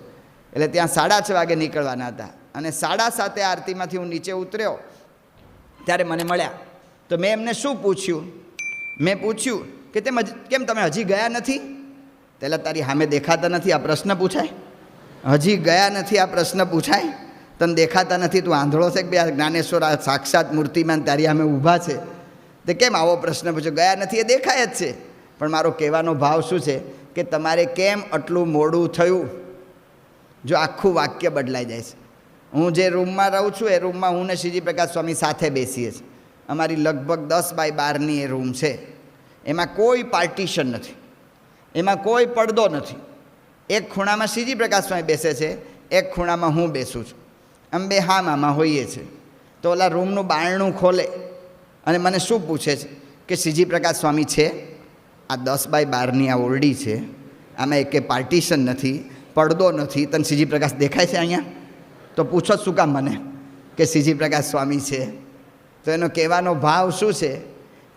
એટલે ત્યાં 6:30 વાગે નીકળવાના હતા. અને 7:30 આરતીમાંથી હું નીચે ઉતર્યો ત્યારે મને મળ્યા. તો મેં એમને શું પૂછ્યું? મેં પૂછ્યું કે કેમ તમે હજી ગયા નથી? તેલા તારી સામે દેખાતા નથી આ પ્રશ્ન પૂછાય? હજી ગયા નથી આ પ્રશ્ન પૂછાય? તને દેખાતા નથી, તું આંધળો છે કે ભાઈ આ જ્ઞાનેશ્વર આ સાક્ષાત મૂર્તિમાન તારી સામે ઊભા છે, તે કેમ આવો પ્રશ્ન પૂછ્યો? ગયા નથી એ દેખાય જ છે. પણ મારો કહેવાનો ભાવ શું છે કે તમારે કેમ આટલું મોડું થયું? જો આખું વાક્ય બદલાઈ જાય છે. હું જે રૂમમાં રહું છું એ રૂમમાં હું ને શ્રીજી પ્રકાશ સ્વામી સાથે બેસીએ છીએ. અમારી લગભગ 10 બાય 12ની એ રૂમ છે. એમાં કોઈ પાર્ટીશન નથી, એમાં કોઈ પડદો નથી. એક ખૂણામાં શ્રીજી પ્રકાશ સ્વામી બેસે છે, એક ખૂણામાં હું બેસું છું. અમે બે હામાં હોઈએ છીએ. તો ઓલા રૂમનું બારણું ખોલે અને મને શું પૂછે છે કે શ્રીજી પ્રકાશ સ્વામી છે? આ 10 બાય 12ની આ ઓરડી છે, આમાં એકે પાર્ટીશન નથી, પડદો નથી, તને શ્રીજી પ્રકાશ દેખાય છે અહીંયા? તો પૂછો શું કામ મને કે શ્રીજી પ્રકાશ સ્વામી છે? તો એનો કહેવાનો ભાવ શું છે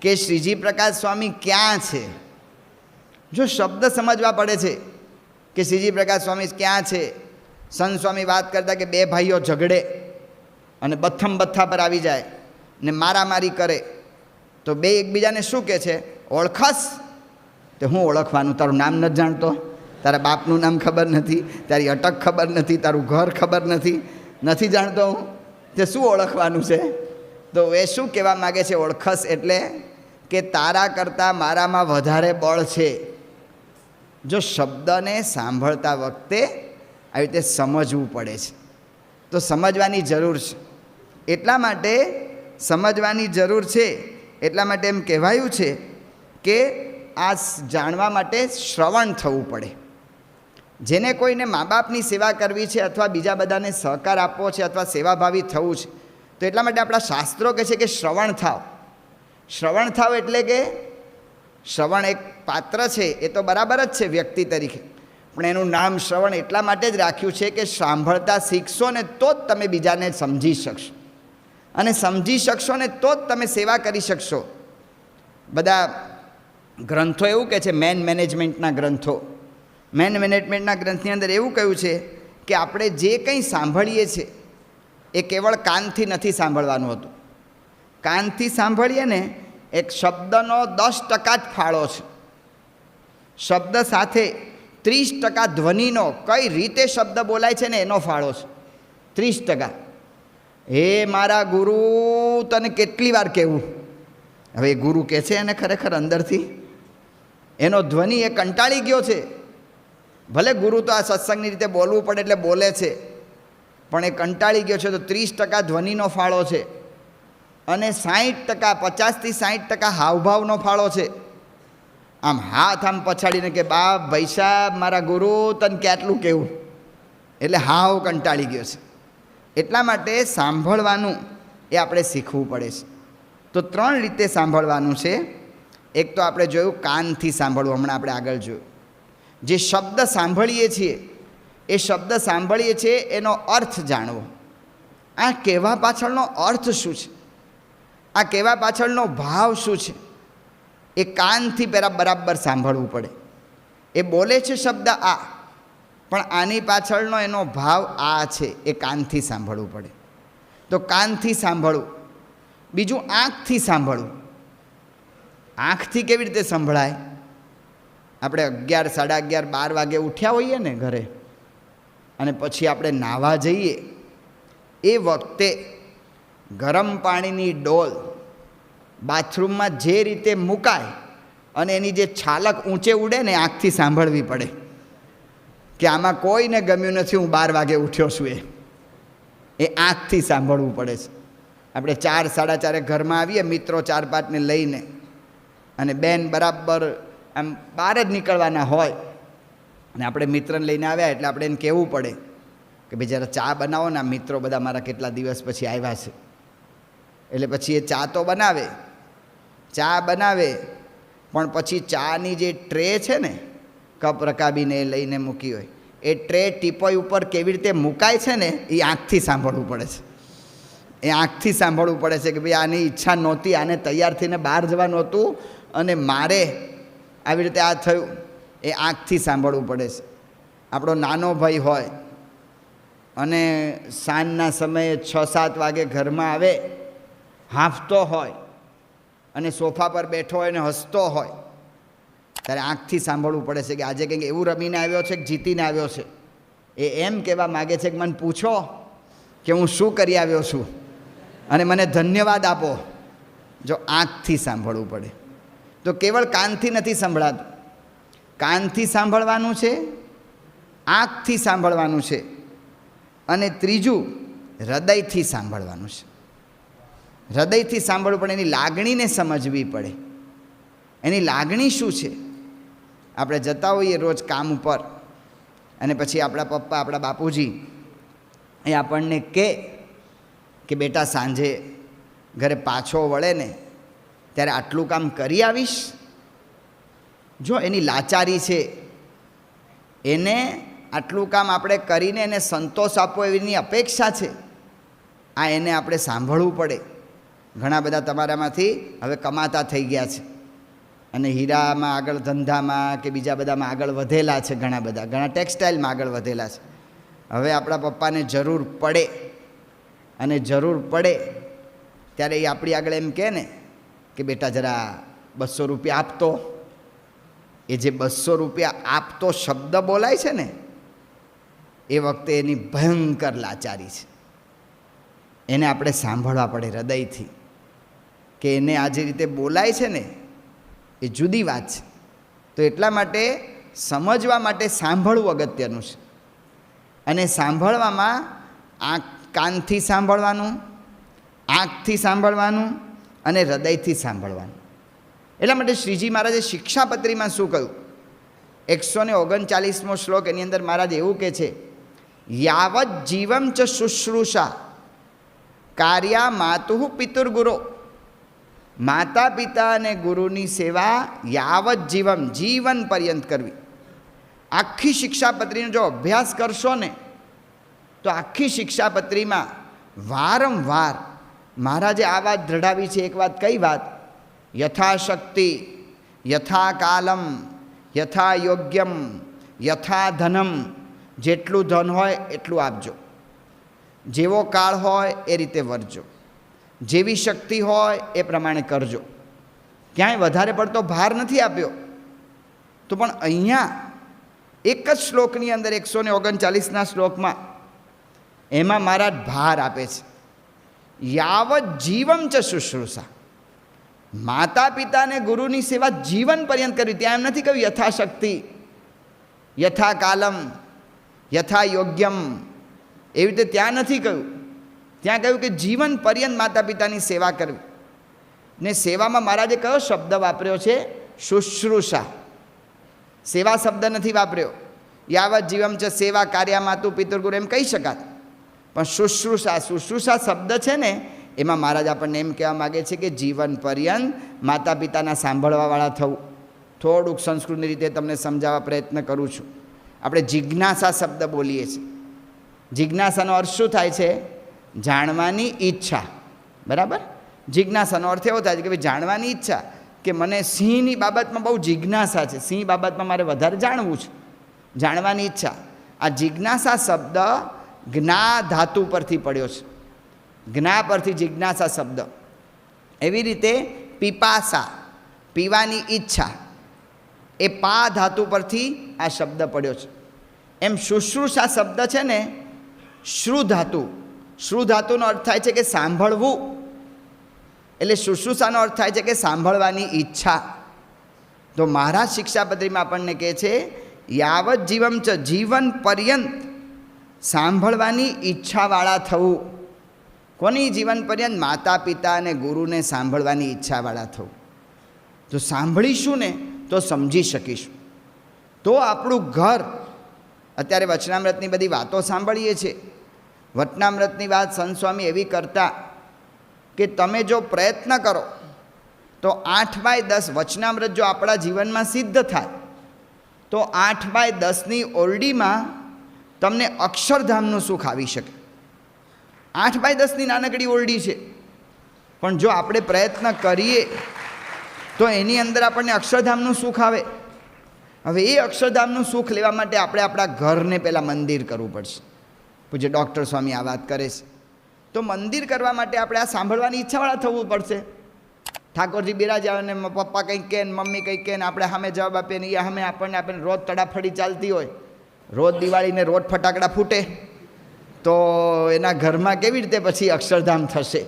કે શ્રીજી પ્રકાશ સ્વામી ક્યાં છે? જો શબ્દ સમજવા પડે છે કે શ્રીજી પ્રકાશ સ્વામી ક્યાં છે. સંત સ્વામી વાત કરતા કે બે ભાઈઓ ઝઘડે અને બથ્થમ બથ્થા પર આવી જાય ને મારામારી કરે તો બે એકબીજાને શું કહે છે? ઓળખસ? તો હું ઓળખવાનું? તારું નામ નથી જાણતો, તારા બાપનું નામ ખબર નથી, તારી અટક ખબર નથી, તારું ઘર ખબર નથી જાણતો હું, તે શું ઓળખવાનું છે? તો એ શું કહેવા માગે છે? ઓળખસ એટલે કે તારા કરતાં મારામાં વધારે બળ છે. જો શબ્દને સાંભળતા વખતે આવી રીતે સમજવું પડે છે, તો સમજવાની જરૂર છે. એટલા માટે સમજવાની જરૂર છે. એટલા માટે એમ કહેવાયું છે કે આ જાણવા માટે શ્રવણ થવું પડે. જેને કોઈને મા બાપની સેવા કરવી છે અથવા બીજા બધાને સહકાર આપવો છે અથવા સેવાભાવી થવું છે, તો એટલા માટે આપણા શાસ્ત્રો કહે છે કે શ્રવણ થાવ. શ્રવણ થાવ એટલે કે શ્રવણ એક પાત્ર છે, એ તો બરાબર જ છે વ્યક્તિ તરીકે, પણ એનું નામ શ્રવણ એટલા માટે જ રાખ્યું છે કે સાંભળતા શીખશો ને તો જ તમે બીજાને સમજી શકશો, અને સમજી શકશો ને તો જ તમે સેવા કરી શકશો. બધા ગ્રંથો એવું કહે છે, મેન મેનેજમેન્ટના ગ્રંથો, મેન મેનેજમેન્ટના ગ્રંથની અંદર એવું કહ્યું છે કે આપણે જે કંઈ સાંભળીએ છીએ એ કેવળ કાનથી નથી સાંભળવાનું હતું. કાનથી સાંભળીએ ને એક શબ્દનો 10% જ ફાળો છે. શબ્દ સાથે 30% ધ્વનિનો, કઈ રીતે શબ્દ બોલાય છે ને એનો ફાળો છે 30%. હે મારા ગુરુ તને કેટલી વાર કહેવું? હવે એ ગુરુ કહે છે એને ખરેખર અંદરથી એનો ધ્વનિ એ કંટાળી ગયો છે. ભલે ગુરુ તો આ સત્સંગની રીતે બોલવું પડે એટલે બોલે છે, પણ એ કંટાળી ગયો છે. તો 30% ધ્વનિનો ફાળો છે અને 60%, 50થી 60% હાવભાવનો ફાળો છે. આમ હાથ આમ પછાડીને કે બાપ ભાઈ સાહેબ મારા ગુરુ તને કેટલું કહેવું, એટલે હાવ કંટાળી ગયો છે. એટલા માટે સાંભળવાનું એ આપણે શીખવું પડે છે. તો 3 રીતે સાંભળવાનું છે. એક તો આપણે જોયું કાનથી સાંભળવું, હમણાં આપણે આગળ જોયું. જે શબ્દ સાંભળીએ છીએ એ શબ્દ સાંભળીએ છીએ એનો અર્થ જાણવો. આ કહેવા પાછળનો અર્થ શું છે, આ કહેવા પાછળનો ભાવ શું છે, એ કાનથી પહેલાં બરાબર સાંભળવું પડે. એ બોલે છે શબ્દ આ, પણ આની પાછળનો એનો ભાવ આ છે, એ કાનથી સાંભળવું પડે. તો કાનથી સાંભળવું. બીજું આંખથી સાંભળવું. આંખથી કેવી રીતે સંભળાય? આપણે 11, 11:30, 12 વાગે ઉઠ્યા હોઈએ ને ઘરે, અને પછી આપણે નાહવા જઈએ, એ વખતે ગરમ પાણીની ડોલ બાથરૂમમાં જે રીતે મુકાય અને એની જે છાલક ઊંચે ઉડે ને આંખથી સાંભળવી પડે કે આમાં કોઈને ગમ્યું નથી, હું 12 વાગે ઉઠ્યો છું. એ આંખથી સાંભળવું પડે છે. આપણે 4, 4:30 ઘરમાં આવીએ મિત્રો 4-5ને લઈને, અને બેન બરાબર આમ બહાર જ નીકળવાના હોય, અને આપણે મિત્રને લઈને આવ્યા એટલે આપણે એને કહેવું પડે કે ભાઈ જરા ચા બનાવો ને, આ મિત્રો બધા મારા કેટલા દિવસ પછી આવ્યા છે. એટલે પછી એ ચા તો બનાવે, પણ પછી ચાની જે ટ્રે છે ને, કપ રકાબીને એ લઈને મૂકી હોય, એ ટ્રે ટીપોય ઉપર કેવી રીતે મુકાય છે ને, એ આંખથી સાંભળવું પડે છે. એ આંખથી સાંભળવું પડે છે કે ભાઈ આની ઈચ્છા નહોતી, આને તૈયાર થઈને બહાર જવાનું હતું અને મારે આવી રીતે આ થયું. એ આંખથી સાંભળવું પડે છે. આપણો નાનો ભાઈ હોય અને સાંજના સમયે 6-7 વાગે ઘરમાં આવે, હાંફતો હોય અને સોફા પર બેઠો હોય ને હસતો હોય, ત્યારે આંખથી સાંભળવું પડે છે કે આજે કંઈક એવું રમીને આવ્યો છે કે જીતીને આવ્યો છે. એ એમ કહેવા માગે છે કે મને પૂછો કે હું શું કરી આવ્યો છું અને મને ધન્યવાદ આપો. જો આંખથી સાંભળવું પડે તો કેવળ કાનથી નથી સંભળાતું. કાનથી સાંભળવાનું છે, આંખથી સાંભળવાનું છે, અને ત્રીજું હૃદયથી સાંભળવાનું છે. હૃદયથી સાંભળવું પડે, એની લાગણીને સમજવી પડે. એની લાગણી શું છે? આપણે જતા હોઈએ રોજ કામ ઉપર અને પછી આપણા પપ્પા, આપણા બાપુજી એ આપણને કહે કે બેટા સાંજે ઘરે પાછો વળે ને ત્યારે આટલું કામ કરી આવીશ. જો એની લાચારી છે, એને આટલું કામ આપણે કરીને એને સંતોષ આપવો એની અપેક્ષા છે. આ એને આપણે સાંભળવું પડે. ઘણા બધા તમારામાંથી હવે કમાતા થઈ ગયા છે અને હીરામાં આગળ, ધંધામાં કે બીજા બધામાં આગળ વધેલા છે. ઘણા ટેક્સટાઇલમાં આગળ વધેલા છે. હવે આપણા પપ્પાને જરૂર પડે અને જરૂર પડે ત્યારે એ આપણી આગળ એમ કહે ને કે બેટા જરા 200 રૂપિયા આપતો. એ જે 200 રૂપિયા આપતો શબ્દ બોલાય છે ને એ વખતે એની ભયંકર લાચારી છે. એને આપણે સાંભળવા પડે હૃદયથી કે એને આ જે રીતે બોલાય છે ને એ જુદી વાત છે. તો એટલા માટે સમજવા માટે સાંભળવું અગત્યનું છે. અને સાંભળવામાં કાનથી સાંભળવાનું, આંખથી સાંભળવાનું અને હૃદયથી સાંભળવાનું. એટલા માટે શ્રીજી મહારાજે શિક્ષાપત્રીમાં શું કહ્યું? 139મો શ્લોક, એની અંદર મહારાજ એવું કહે છે, યાવત જીવમ ચ શુશ્રૂષા કાર્યા માતુઃ પિતુર્ગુરો. માતા પિતા અને ગુરુની સેવા યાવત જીવમ, જીવન પર્યંત કરવી. આખી શિક્ષાપત્રીનો જો અભ્યાસ કરશો ને તો આખી શિક્ષાપત્રીમાં વારંવાર મહારાજે આ વાત દ્રઢાવી છે. એક વાત, કઈ વાત? યથાશક્તિ, યથા કાલમ, યથા યોગ્યમ, યથા ધનમ. જેટલું ધન હોય એટલું આપજો, જેવો કાળ હોય એ રીતે વર્જો, જેવી શક્તિ હોય એ પ્રમાણે કરજો. ક્યાંય વધારે પડતો ભાર નથી આપ્યો. તો પણ અહીંયા એક જ શ્લોકની અંદર 139ના શ્લોકમાં એમાં મહારાજ ભાર આપે છે. યાવત જીવમ ચ શુશ્રૂષા, માતા પિતા અને ગુરુની સેવા જીવન પર્યંત કરવી. ત્યાં એમ નથી કહ્યું યથાશક્તિ, યથા કાલમ, યથા યોગ્યમ, એવી રીતે ત્યાં નથી કહ્યું. ત્યાં કહ્યું કે જીવન પર્યંત માતા પિતાની સેવા કરવી. ને સેવામાં મહારાજે કયો શબ્દ વાપર્યો છે? શુશ્રૂષા. સેવા શબ્દ નથી વાપર્યો. યાવત જીવમ ચ સેવા કાર્યા માતુ પિતૃગુરુ એમ કહી શકાત, પણ શુશ્રૂષા, શુશ્રૂષા શબ્દ છે ને એમાં મહારાજ આપણને એમ કહેવા માગે છે કે જીવન પર્યંત માતા પિતાના સાંભળવાવાળા થવું. થોડુંક સંસ્કૃતની રીતે તમને સમજાવવા પ્રયત્ન કરું છું. આપણે જિજ્ઞાસા શબ્દ બોલીએ છીએ. જિજ્ઞાસાનો અર્થ શું થાય છે? જાણવાની ઈચ્છા. બરાબર? જિજ્ઞાસાનો અર્થ એવો થાય છે કે ભાઈ જાણવાની ઈચ્છા, કે મને સિંહની બાબતમાં બહુ જિજ્ઞાસા છે, સિંહ બાબતમાં મારે વધારે જાણવું છે, જાણવાની ઈચ્છા. આ જિજ્ઞાસા શબ્દ જ્ઞા ધાતુ પરથી પડ્યો છે. જ્ઞા પરથી જિજ્ઞાસા શબ્દ. એવી રીતે પીપાસા, પીવાની ઈચ્છા, એ પા ધાતુ પરથી આ શબ્દ પડ્યો છે. એમ શુશ્રૂષા શબ્દ છે ને શ્રુ ધાતુ, શ્રુ ધાતુનો અર્થ થાય છે કે સાંભળવું. એટલે શુશ્રૂષાનો અર્થ થાય છે કે સાંભળવાની ઈચ્છા. તો મહારાજ શિક્ષાપત્રીમાં આપણને કહે છે યાવત જીવમ ચ, જીવન પર્યંત સાંભળવાની ઈચ્છાવાળા થવું. કોની જીવન પર્યંત? માતા પિતા અને ગુરુને સાંભળવાની ઈચ્છાવાળા થવું. જો સાંભળીશું ને તો સમજી શકીશું. તો આપણું ઘર, અત્યારે વચનામૃતની બધી વાતો સાંભળીએ છીએ. વચનામૃતની વાત સંત સ્વામી એવી કરતા કે તમે જો પ્રયત્ન કરો તો 8/10 વચનામૃત જો આપણા જીવનમાં સિદ્ધ થાય તો 8/10ની ઓરડીમાં તમને અક્ષરધામનું સુખ આવી શકે. 8/10ની નાનકડી ઓરડી છે, પણ જો આપણે પ્રયત્ન કરીએ તો એની અંદર આપણને અક્ષરધામનું સુખ આવે. હવે એ અક્ષરધામનું સુખ લેવા માટે આપણે આપણા ઘરને પહેલાં મંદિર કરવું પડશે. પૂજ્ય ડૉક્ટર સ્વામી આ વાત કરે છે. તો મંદિર કરવા માટે આપણે આ સાંભળવાની ઈચ્છાવાળા થવું પડશે. ઠાકોરજી બિરાજ આવે ને પપ્પા કંઈક કહે ને મમ્મી કંઈક કહે ને આપણે સામે જવાબ આપીએ ને એ સામે આપણને રોજ તડાફડી ચાલતી હોય, રોજ દિવાળીને રોજ ફટાકડા ફૂટે, તો એના ઘરમાં કેવી રીતે પછી અક્ષરધામ થશે?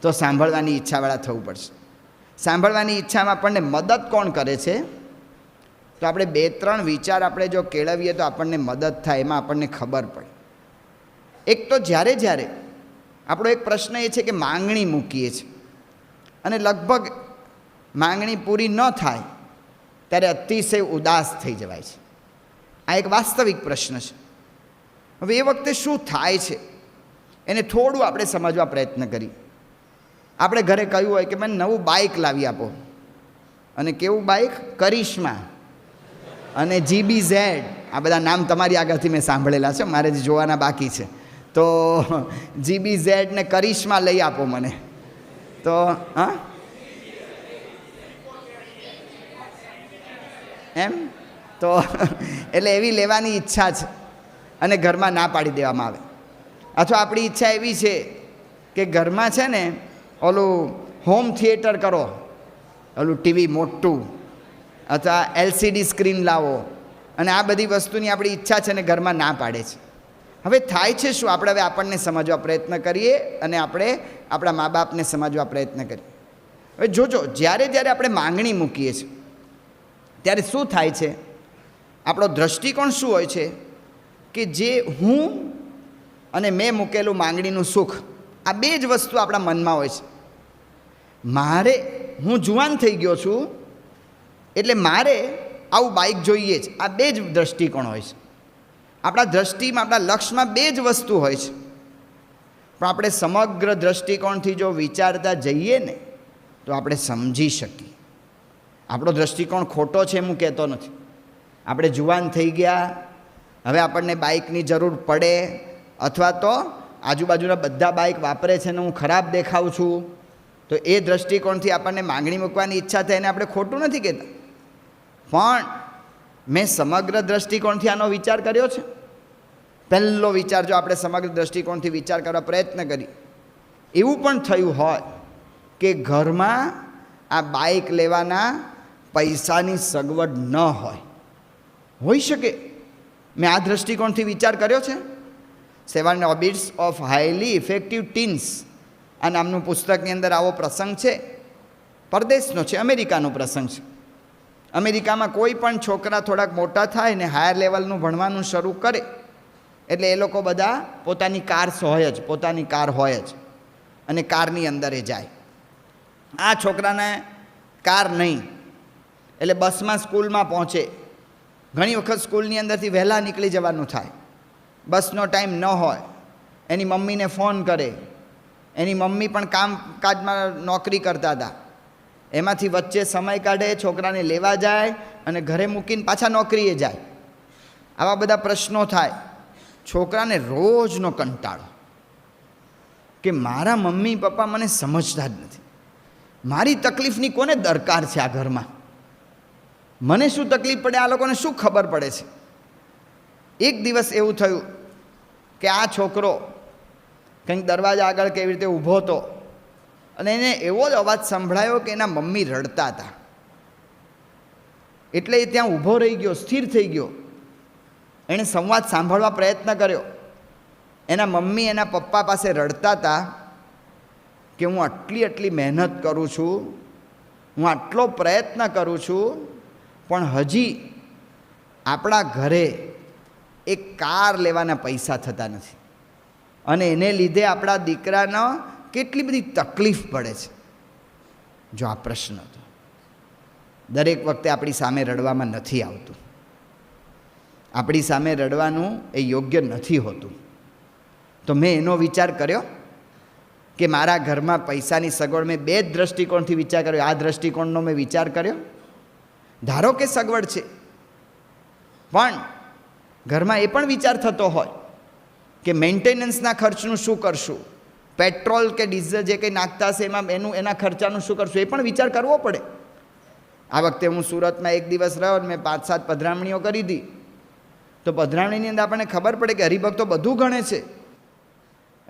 તો સાંભળવાની ઈચ્છાવાળા થવું પડશે. સાંભળવાની ઈચ્છામાં આપણને મદદ કોણ કરે છે? તો આપણે 2-3 વિચાર આપણે જો કેળવીએ તો આપણને મદદ થાય, એમાં આપણને ખબર પડે. એક તો જ્યારે આપણો એક પ્રશ્ન એ છે કે માંગણી મૂકીએ છીએ અને લગભગ માંગણી પૂરી ન થાય ત્યારે અતિશય ઉદાસ થઈ જવાય છે. આ એક વાસ્તવિક પ્રશ્ન છે. હવે એ વખતે શું થાય છે એને થોડું આપણે સમજવા પ્રયત્ન કરીએ. આપણે ઘરે કહ્યું હોય કે મને નવું બાઇક લાવી આપો, અને કેવું બાઇક? કરિશ્મા અને GBZ, આ બધા નામ તમારી આગળથી મેં સાંભળેલા છે, મારે જ જોવાના બાકી છે. તો GBZ ને કરિશ્મા લઈ આપો મને. તો હા એમ તો એટલે એવી લેવાની ઈચ્છા છે અને ઘરમાં ના પાડી દેવામાં આવે. અથવા આપણી ઈચ્છા એવી છે કે ઘરમાં છે ને ઓલું હોમ થિયેટર કરો, ઓલું ટીવી મોટું, અથવા LCD સ્ક્રીન લાવો, અને આ બધી વસ્તુની આપણી ઈચ્છા છે ને ઘરમાં ના પાડે છે. હવે થાય છે શું? આપણે હવે આપણને સમજવા પ્રયત્ન કરીએ અને આપણે આપણા મા બાપને સમજવા પ્રયત્ન કરીએ. હવે જોજો, જ્યારે આપણે માંગણી મૂકીએ છીએ ત્યારે શું થાય છે? આપણો દ્રષ્ટિકોણ શું હોય છે કે જે હું અને મેં મૂકેલું માંગણીનું સુખ, આ 2 જ વસ્તુ આપણા મનમાં હોય છે. હું જુવાન થઈ ગયો છું એટલે મારે આવું બાઇક જોઈએ જ. આ 2 જ દ્રષ્ટિકોણ હોય છે આપણા દ્રષ્ટિમાં, આપણા લક્ષ્યમાં. 2 જ વસ્તુ હોય છે. પણ આપણે સમગ્ર દ્રષ્ટિકોણથી જો વિચારતા જઈએ ને તો આપણે સમજી શકીએ. આપણો દ્રષ્ટિકોણ ખોટો છે હું કહેતો નથી. આપણે જુવાન થઈ ગયા, હવે આપણને બાઇકની જરૂર પડે, અથવા તો આજુબાજુના બધા બાઇક વાપરે છે ને હું ખરાબ દેખાઉં છું, તો એ દ્રષ્ટિકોણથી આપણને માંગણી મૂકવાની ઈચ્છા થાય, એને આપણે ખોટું નથી કહેતા. પણ મેં સમગ્ર દ્રષ્ટિકોણથી આનો વિચાર કર્યો છે. પહેલો વિચાર, જો આપણે સમગ્ર દ્રષ્ટિકોણથી વિચાર કરવા પ્રયત્ન કરીએ, એવું પણ થયું હોય કે ઘરમાં આ બાઇક લેવાના પૈસાની સગવડ ન હોય, હોઈ શકે. મેં આ દ્રષ્ટિકોણથી વિચાર કર્યો છે. 7 Habits of Highly Effective Teens આ નામનું પુસ્તકની અંદર આવો પ્રસંગ છે. પરદેશનો છે, અમેરિકાનો પ્રસંગ છે. અમેરિકામાં કોઈ પણ છોકરા થોડાક મોટા થાય ને હાયર લેવલનું ભણવાનું શરૂ કરે એટલે એ લોકો બધા પોતાની કાર હોય જ, અને કારની અંદર એ જાય. આ છોકરાને કાર નહીં એટલે બસમાં સ્કૂલમાં પહોંચે. ઘણી વખત સ્કૂલની અંદરથી વહેલા નીકળી જવાનું થાય, બસનો ટાઈમ ન હોય. એની મમ્મીને ફોન કરે. એની મમ્મી પણ કામકાજમાં નોકરી કરતા હતા, એમાંથી વચ્ચે સમય કાઢે, છોકરાને લેવા જાય અને ઘરે મૂકીને પાછા નોકરીએ જાય. આવા બધા પ્રશ્નો થાય. છોકરાને રોજનો કંટાળો કે મારા મમ્મી પપ્પા મને સમજતા જ નથી, મારી તકલીફની કોને દરકાર છે આ ઘરમાં, મને શું તકલીફ પડે, આ લોકોને શું ખબર પડે છે. એક દિવસ એવું થયું કે આ છોકરો કંઈક દરવાજા આગળ કેવી રીતે ઊભો હતો અને એને એવો જ અવાજ સંભળાયો કે એના મમ્મી રડતા હતા. એટલે એ ત્યાં ઊભો રહી ગયો, સ્થિર થઈ ગયો. એણે સંવાદ સાંભળવા પ્રયત્ન કર્યો. એના મમ્મી એના પપ્પા પાસે રડતા હતા કે હું આટલી મહેનત કરું છું, હું આટલો પ્રયત્ન કરું છું, પણ હજી આપણા ઘરે એક કાર લેવાના પૈસા થતા નથી, અને એને લીધે આપણા દીકરાનો કેટલી બધી તકલીફ પડે છે. જો આ પ્રશ્ન હતો. દરેક વખતે આપણી સામે રડવામાં નથી આવતું. આપણી સામે રડવાનું એ યોગ્ય નથી હોતું. તો મેં એનો વિચાર કર્યો કે મારા ઘરમાં પૈસાની સગવડ, મેં 2 જ દ્રષ્ટિકોણથી વિચાર કર્યો. આ દ્રષ્ટિકોણનો મેં વિચાર કર્યો. ધારો કે સગવડ છે, પણ ઘરમાં એ પણ વિચાર થતો હોય કે મેન્ટેનન્સના ખર્ચનું શું કરશું, પેટ્રોલ કે ડીઝલ જે કંઈ નાખતા હશે એના ખર્ચાનું શું કરશું, એ પણ વિચાર કરવો પડે. આ વખતે હું સુરતમાં એક દિવસ રહ્યો અને મેં 5-7 પધરામણીઓ કરી હતી. તો પધરામણીની અંદર આપણને ખબર પડે કે હરિભક્તો બધું ગણે છે.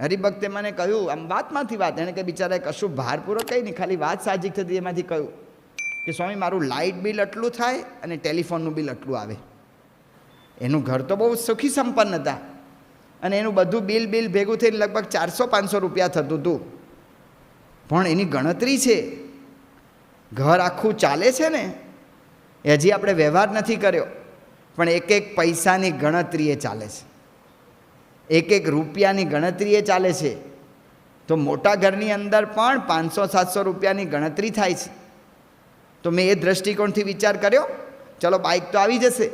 હરિભક્તે મને કહ્યું, આમ વાતમાંથી વાત, એણે કે બિચારાએ કશું ભારપૂર્વક કંઈ નહીં, ખાલી વાત સાહજિક થતી, એમાંથી કહ્યું કે સ્વામી મારું લાઇટ બિલ આટલું થાય અને ટેલિફોનનું બિલ આટલું આવે. એનું ઘર તો બહુ સુખી સંપન્ન હતા અને એનું બધું બિલ ભેગું થઈને લગભગ 400-500 રૂપિયા થતું હતું. પણ એની ગણતરી છે, ઘર આખું ચાલે છે ને, એ હજી આપણે વ્યવહાર નથી કર્યો, પણ એક પૈસાની ગણતરી એ ચાલે છે, એક રૂપિયાની ગણતરી એ ચાલે છે. તો મોટા ઘરની અંદર પણ 500-700 રૂપિયાની ગણતરી થાય છે. તો મેં એ દૃષ્ટિકોણથી વિચાર કર્યો, ચલો બાઇક તો આવી જશે,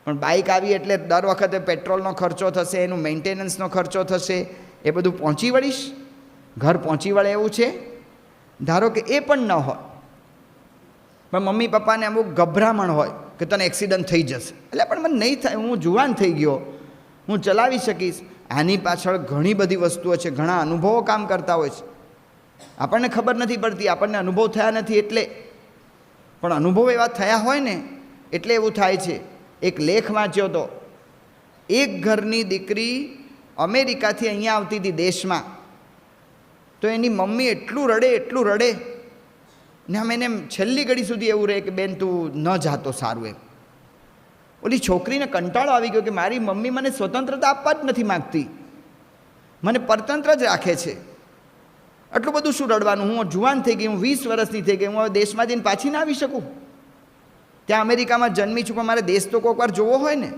પણ બાઇક આવી એટલે દર વખતે પેટ્રોલનો ખર્ચો થશે, એનું મેન્ટેનન્સનો ખર્ચો થશે, એ બધું પહોંચી વળીશ, ઘર પહોંચી વળે એવું છે. ધારો કે એ પણ ન હોય, પણ મમ્મી પપ્પાને અમુક ગભરામણ હોય કે તને એક્સિડન્ટ થઈ જશે, એટલે પણ મને નહીં થાય, હું જુવાન થઈ ગયો, હું ચલાવી શકીશ. આની પાછળ ઘણી બધી વસ્તુઓ છે, ઘણા અનુભવો કામ કરતા હોય છે. આપણને ખબર નથી પડતી, આપણને અનુભવ થયા નથી એટલે, પણ અનુભવ એવા થયા હોય ને એટલે એવું થાય છે. એક લેખ વાંચ્યો હતો, એક ઘરની દીકરી અમેરિકાથી અહીંયા આવતી હતી દેશમાં, તો એની મમ્મી એટલું રડે ને આમ એને છેલ્લી ઘડી સુધી એવું રહે કે બેન તું ન જાતો સારું એમ. ઓલી છોકરીને કંટાળો આવી ગયો કે મારી મમ્મી મને સ્વતંત્રતા આપવા જ નથી માગતી, મને પરતંત્ર જ રાખે છે, આટલું બધું શું રડવાનું, હું જુવાન થઈ ગઈ, હું 20 વર્ષની થઈ ગઈ, હું હવે દેશમાં જઈને પાછી ના આવી શકું. ત્યાં અમેરિકામાં જન્મી છું, પણ મારે દેશ તો કોઈક વાર જોવો હોય ને.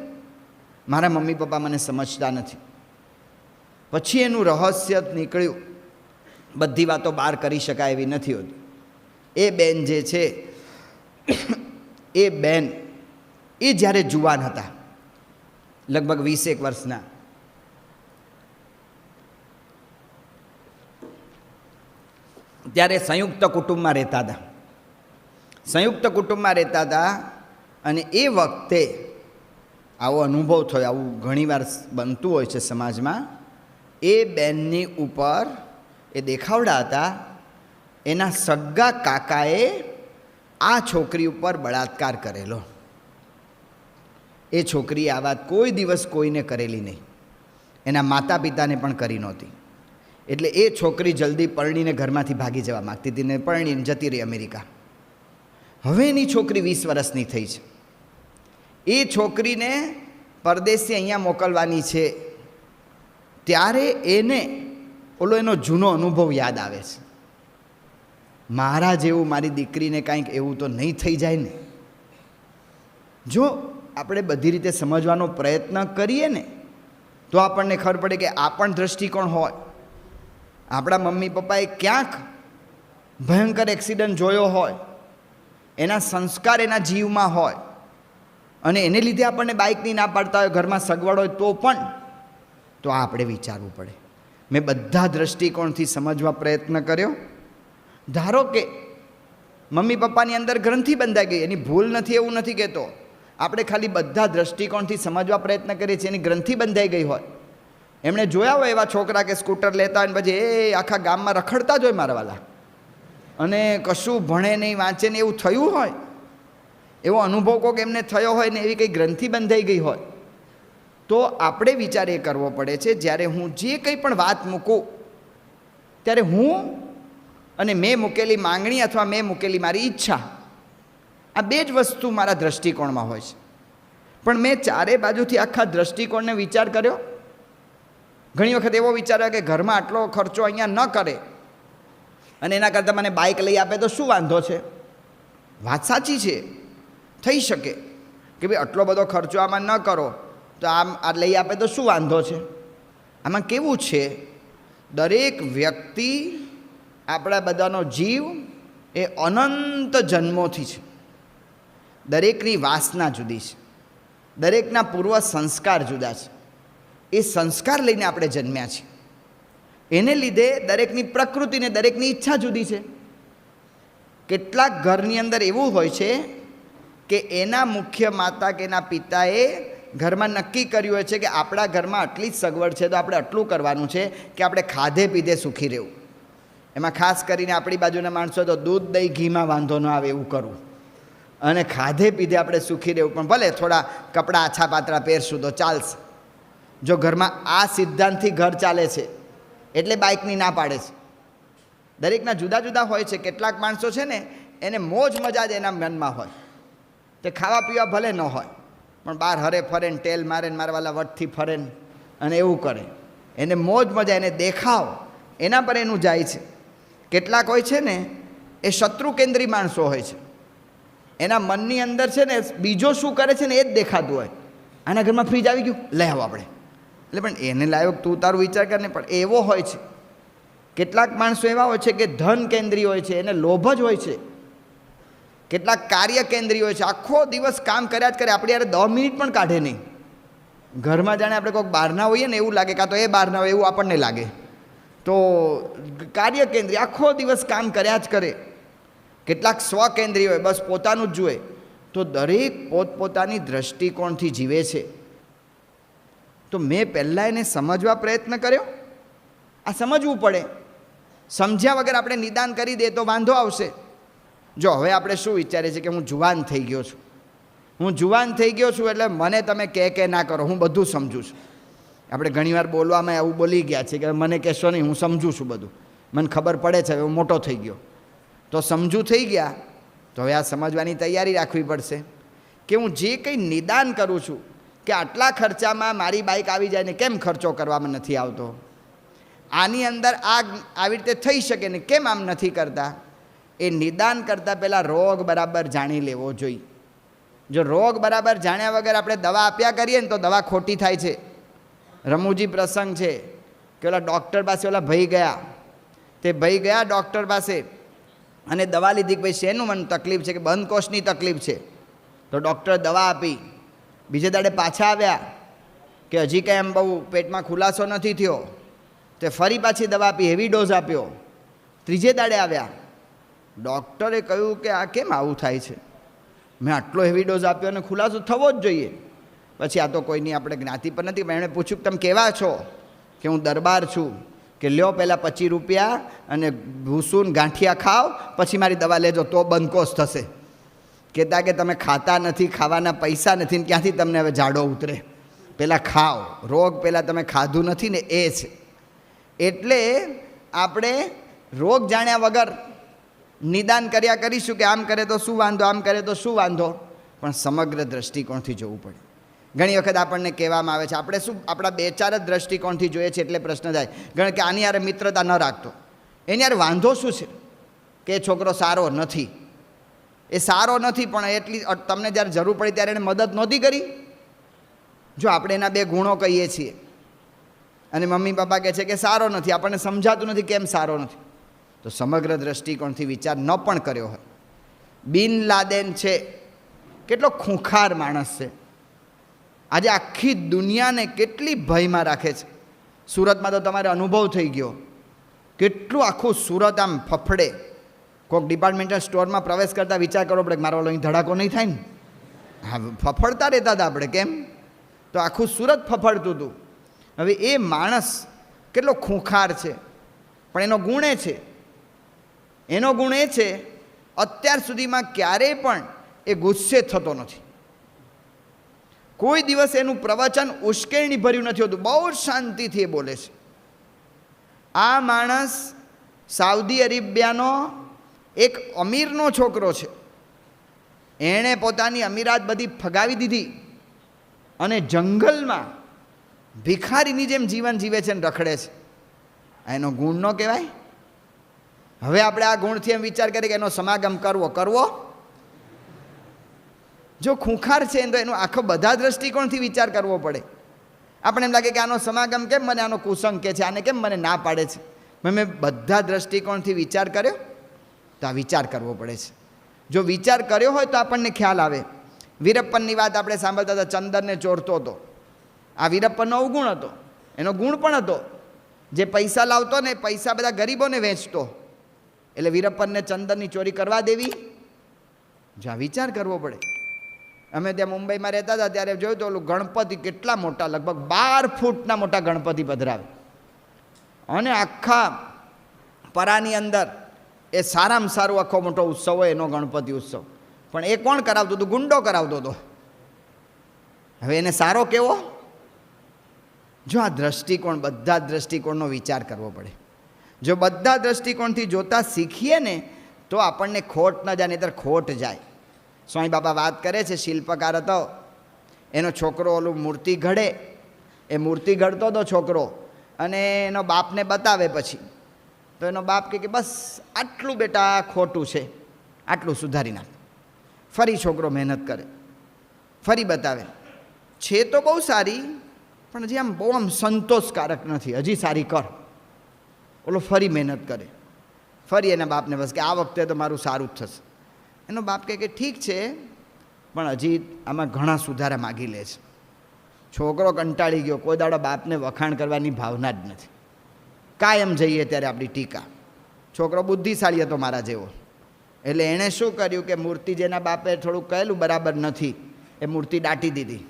મારા મમ્મી પપ્પા મને સમજતા નથી. પછી એનું રહસ્ય નીકળ્યું, બધી વાતો બહાર કરી શકાય એવી નથી હોતી. એ બેન જે છે, એ બેન એ જ્યારે જુવાન હતા, લગભગ 20 વર્ષના, ત્યારે સંયુક્ત કુટુંબમાં રહેતા હતા. સંયુક્ત કુટુંબમાં રહેતા હતા અને એ વખતે આવો અનુભવ થયો, આવું ઘણીવાર બનતું હોય છે સમાજમાં. એ બેનની ઉપર એ દેખાવડા હતા, એના સગા કાકાએ આ છોકરી ઉપર બળાત્કાર કરેલો. એ છોકરીએ આ વાત કોઈ દિવસ કોઈને કરેલી નહીં, એના માતા પિતાને પણ કરી નહોતી. એટલે એ છોકરી જલ્દી પરણીને ઘરમાંથી ભાગી જવા માગતી હતી ને પરણીને જતી રહી અમેરિકા. હવે એની છોકરી 20 વર્ષની થઈ છે. એ છોકરીને પરદેશથી અહીંયા મોકલવાની છે, ત્યારે એને ઓલો એનો જૂનો અનુભવ યાદ આવે છે. મારા જેવું મારી દીકરીને કાંઈક એવું તો નહીં થઈ જાય ને. જો આપણે બધી રીતે સમજવાનો પ્રયત્ન કરીએ ને તો આપણને ખબર પડે કે આ પણ દૃષ્ટિકોણ હોય. આપણા મમ્મી પપ્પાએ ક્યાંક ભયંકર એક્સિડન્ટ જોયો હોય, એના સંસ્કાર એના જીવમાં હોય, અને એને લીધે આપણને બાઇકની ના પાડતા હોય, ઘરમાં સગવડ હોય તો પણ, તો આ આપણે વિચારવું પડે. મેં બધા દૃષ્ટિકોણથી સમજવા પ્રયત્ન કર્યો. ધારો કે મમ્મી પપ્પાની અંદર ગ્રંથિ બંધાઈ ગઈ, એની ભૂલ નથી એવું નથી કહેતો, આપણે ખાલી બધા દૃષ્ટિકોણથી સમજવા પ્રયત્ન કરીએ છીએ, એની ગ્રંથિ બંધાઈ ગઈ હોય. એમણે જોયા હોય એવા છોકરા કે સ્કૂટર લેતા હોય ને પછી એ આખા ગામમાં રખડતા જ હોય મારવાલા, અને કશું ભણે નહીં વાંચે ને એવું થયું હોય, એવો અનુભવ કોઈક એમને થયો હોય ને એવી કંઈ ગ્રંથિ બંધાઈ ગઈ હોય, તો આપણે વિચાર એ કરવો પડે છે, જ્યારે હું જે કંઈ પણ વાત મૂકું ત્યારે હું અને મેં મૂકેલી માંગણી અથવા મેં મૂકેલી મારી ઈચ્છા, આ બે જ વસ્તુ મારા દૃષ્ટિકોણમાં હોય છે. પણ મેં ચારે બાજુથી આખા દૃષ્ટિકોણને વિચાર કર્યો. ઘણી વખત એવો વિચાર્યો કે ઘરમાં આટલો ખર્ચો અહીંયા ન કરે અને એના કરતાં મને બાઇક લઈ આપે તો શું વાંધો છે. વાત સાચી છે, થઈ શકે કે ભાઈ આટલો બધો ખર્ચો આમાં ન કરો તો આમ આ લઈ આપે તો શું વાંધો છે. આમાં કેવું છે, દરેક વ્યક્તિ, આપણા બધાનો જીવ એ અનંત જન્મોથી છે. દરેકની વાસના જુદી છે, દરેકના પૂર્વ સંસ્કાર જુદા છે. એ સંસ્કાર લઈને આપણે જન્મ્યા છીએ, એને લીધે દરેકની પ્રકૃતિને દરેકની ઈચ્છા જુદી છે. કેટલાક ઘરની અંદર એવું હોય છે કે એના મુખ્ય માતા કે એના પિતાએ ઘરમાં નક્કી કર્યું હોય છે કે આપણા ઘરમાં આટલી જ સગવડ છે તો આપણે આટલું કરવાનું છે કે આપણે ખાધે પીધે સુખી રહેવું. એમાં ખાસ કરીને આપણી બાજુના માણસો તો દૂધ દહીં ઘીમાં વાંધો ન આવે એવું કરવું, અને ખાધે પીધે આપણે સુખી રહેવું, પણ ભલે થોડા કપડાં આછા પાતળા પહેરશું તો ચાલશે. જો ઘરમાં આ સિદ્ધાંતથી ઘર ચાલે છે એટલે બાઇકની ના પાડે છે. દરેકના જુદા જુદા હોય છે. કેટલાક માણસો છે ને એને મોજ મજા જ એના મનમાં હોય, તે ખાવા પીવા ભલે ન હોય પણ બહાર હરે ફરે ને તેલ મારે ને મારવાલા વટથી ફરે ને અને એવું કરે, એને મોજ મજા, એને દેખાવ એના પર એનું જાય છે. કેટલાક હોય છે ને એ શત્રુ કેન્દ્રી માણસો હોય છે, એના મનની અંદર છે ને બીજો શું કરે છે ને એ જ દેખાતું હોય. આના ઘરમાં ફ્રીજ આવી ગયું, લઈ આવો આપણે, એટલે પણ એને લાવ્યો તું તારું વિચાર કર ને. પણ એવો હોય છે. કેટલાક માણસો એવા હોય છે કે ધન કેન્દ્રી હોય છે, એને લોભ જ હોય છે. કેટલાક કાર્ય કેન્દ્રી હોય છે, આખો દિવસ કામ કર્યા જ કરે, આપણે યાર 10 મિનિટ પણ કાઢે નહીં. ઘરમાં જાણે આપણે કોઈક બહારના હોઈએ ને એવું લાગે, કાં તો એ બહારના હોય એવું આપણને લાગે. તો કાર્ય કેન્દ્રી આખો દિવસ કામ કર્યા જ કરે. કેટલાક સ્વકેન્દ્રી હોય, બસ પોતાનું જ જુએ. તો દરેક પોતપોતાની દૃષ્ટિકોણથી જીવે છે. તો મેં પહેલાં એને સમજવા પ્રયત્ન કર્યો. આ સમજવું પડે. સમજ્યા વગર આપણે નિદાન કરી દઈએ તો વાંધો આવશે. જો હવે આપણે શું વિચારીએ છીએ કે હું જુવાન થઈ ગયો છું, હું જુવાન થઈ ગયો છું એટલે મને તમે કે ના કરો, હું બધું સમજું છું. આપણે ઘણીવાર બોલવામાં એવું બોલી ગયા છે કે મને કહેશો નહીં, હું સમજું છું બધું, મને ખબર પડે છે, હવે હું મોટો થઈ ગયો. તો સમજું થઈ ગયા તો હવે આ સમજવાની તૈયારી રાખવી પડશે કે હું જે કંઈ નિદાન કરું છું કે આટલા ખર્ચામાં મારી બાઇક આવી જાય ને કેમ ખર્ચો કરવામાં નથી આવતો, આની અંદર આ આવી રીતે થઈ શકે ને કેમ આમ નથી કરતા. એ નિદાન કરતાં પહેલાં રોગ બરાબર જાણી લેવો જોઈએ. જો રોગ બરાબર જાણ્યા વગર આપણે દવા આપ્યા કરીએ ને તો દવા ખોટી થાય છે. રમૂજી પ્રસંગ છે કે ઓલા ડૉક્ટર પાસે ઓલા ભાઈ ગયા, તે ભાઈ ગયા ડૉક્ટર પાસે અને દવા લીધી કે ભાઈ શેનું મને તકલીફ છે, કે બંધ કોષની તકલીફ છે. તો ડૉક્ટરે દવા આપી. બીજે દાડે પાછા આવ્યા કે હજી કંઈ એમ બહુ પેટમાં ખુલાસો નથી થયો, તે ફરી પાછી દવા આપી, હેવી ડોઝ આપ્યો. ત્રીજે દાડે આવ્યા, ડૉક્ટરે કહ્યું કે આ કેમ આવું થાય છે, મેં આટલો હેવી ડોઝ આપ્યો અને ખુલાસો થવો જ જોઈએ. પછી આ તો કોઈની આપણે જ્ઞાતિ પર નથી, પણ એણે પૂછ્યું કે તમે કેવા છો, કે હું દરબાર છું, કે લ્યો પહેલાં 25 રૂપિયા અને ભૂસું ગાંઠિયા ખાઓ પછી મારી દવા લેજો તો બંધકોષ થશે. કહેતા કે તમે ખાતા નથી, ખાવાના પૈસા નથી ને ક્યાંથી તમને હવે જાડો ઉતરે, પહેલાં ખાઓ, રોગ પહેલાં તમે ખાધું નથી ને એ છે. એટલે આપણે રોગ જાણ્યા વગર નિદાન કર્યા કરીશું કે આમ કરે તો શું વાંધો, આમ કરે તો શું વાંધો, પણ સમગ્ર દ્રષ્ટિકોણથી જોવું પડે. ઘણી વખત આપણને કહેવામાં આવે છે, આપણે શું આપણા 2-4 જ દ્રષ્ટિકોણથી જોઈએ છે એટલે પ્રશ્ન થાય. કારણ કે આની યારે મિત્રતા ન રાખતો, એની યારે વાંધો શું છે કે એ છોકરો સારો નથી, એ સારો નથી પણ એટલી તમને જ્યારે જરૂર પડી ત્યારે એને મદદ નહોતી કરી. જો આપણે એના 2 ગુણો કહીએ છીએ અને મમ્મી પપ્પા કહે છે કે સારો નથી, આપણને સમજાતું નથી કેમ સારો નથી, તો સમગ્ર દ્રષ્ટિકોણથી વિચાર ન પણ કર્યો હોય. બિન લાદેન છે, કેટલો ખૂંખાર માણસ છે, આજે આખી દુનિયાને કેટલી ભયમાં રાખે છે. સુરતમાં તો તમારે અનુભવ થઈ ગયો, કેટલું આખું સુરત આમ ફફડે. કોઈક ડિપાર્ટમેન્ટલ સ્ટોરમાં પ્રવેશ કરતાં વિચાર કરવો પડે કે મારો અહીં ધડાકો નહીં થાય ને. હા, ફફડતા રહેતા હતા આપણે, કેમ તો આખું સુરત ફફડતું હતું. હવે એ માણસ કેટલો ખૂંખાર છે, પણ એનો ગુણ એ છે અત્યાર સુધીમાં ક્યારેય પણ એ ગુસ્સે થતો નથી. કોઈ દિવસ એનું પ્રવચન ઉશ્કેરણી ભર્યું નથી હોતું, બહુ શાંતિથી એ બોલે છે. આ માણસ સાઉદી અરેબિયાનો એક અમીરનો છોકરો છે, એણે પોતાની અમીરાત બધી ફગાવી દીધી અને જંગલમાં ભિખારીની જેમ જીવન જીવે છે અને રખડે છે. એનો ગુણ ન કહેવાય? હવે આપણે આ ગુણથી એમ વિચાર કરીએ કે એનો સમાગમ કરવો. જો ખૂંખાર છે તો એનો આખો બધા દ્રષ્ટિકોણથી વિચાર કરવો પડે. આપણે એમ લાગે કે આનો સમાગમ કેમ મને આનો કુસંગ કે છે, આને કેમ મને ના પાડે છે. મેં બધા દ્રષ્ટિકોણથી વિચાર કર્યો, તો આ વિચાર કરવો પડે છે. જો વિચાર કર્યો હોય તો આપણને ખ્યાલ આવે. વીરપ્પનની વાત આપણે સાંભળતા હતા, ચંદનને ચોરતો હતો. આ વીરપ્પનનો અવગુણ હતો, એનો ગુણ પણ હતો. જે પૈસા લાવતો ને પૈસા બધા ગરીબોને વેચતો, એટલે વીરપ્પનને ચંદનની ચોરી કરવા દેવી? જો આ વિચાર કરવો પડે. અમે ત્યાં મુંબઈમાં રહેતા હતા ત્યારે જોયું તો ઓલું ગણપતિ કેટલા મોટા, લગભગ 12 ફૂટના મોટા ગણપતિ પધરાવે અને આખા પરાની અંદર એ સારામાં સારો આખો મોટો ઉત્સવ હોય એનો ગણપતિ ઉત્સવ. પણ એ કોણ કરાવતું હતું? ગુંડો કરાવતો હતો. હવે એને સારો કેવો? જો આ દ્રષ્ટિકોણ, બધા દ્રષ્ટિકોણનો વિચાર કરવો પડે. જો બધા દ્રષ્ટિકોણથી જોતા શીખીએ ને તો આપણને ખોટ ન જાય, નહીંતર ખોટ જાય. સ્વામી બાબા વાત કરે છે, શિલ્પકાર હતો, એનો છોકરો ઓલું મૂર્તિ ઘડે, એ મૂર્તિ ઘડતો હતો છોકરો, અને એનો બાપને બતાવે પછી તો એનો બાપ કહે કે બસ આટલું બેટા ખોટું છે, આટલું સુધારી નાખ. ફરી છોકરો મહેનત કરે, ફરી બતાવે, છે તો બહુ સારી પણ હજી આમ બહુ આમ સંતોષકારક નથી, હજી સારી કર. ઓલો ફરી મહેનત કરે, ફરી એના બાપને બસ કે આ વખતે તો મારું સારું જ થશે. એનો બાપ કહે કે ઠીક છે પણ હજી આમાં ઘણા સુધારા માગી લે છે. છોકરો કંટાળી ગયો, કોઈ દાડો બાપને વખાણ કરવાની ભાવના જ નથી, કાયમ જઈએ ત્યારે આપણી ટીકા. છોકરો બુદ્ધિશાળી હતો મારા જેવો, એટલે એણે શું કર્યું કે મૂર્તિ જેના બાપે થોડુંક કહેલું બરાબર નથી, એ મૂર્તિ દાટી દીધી.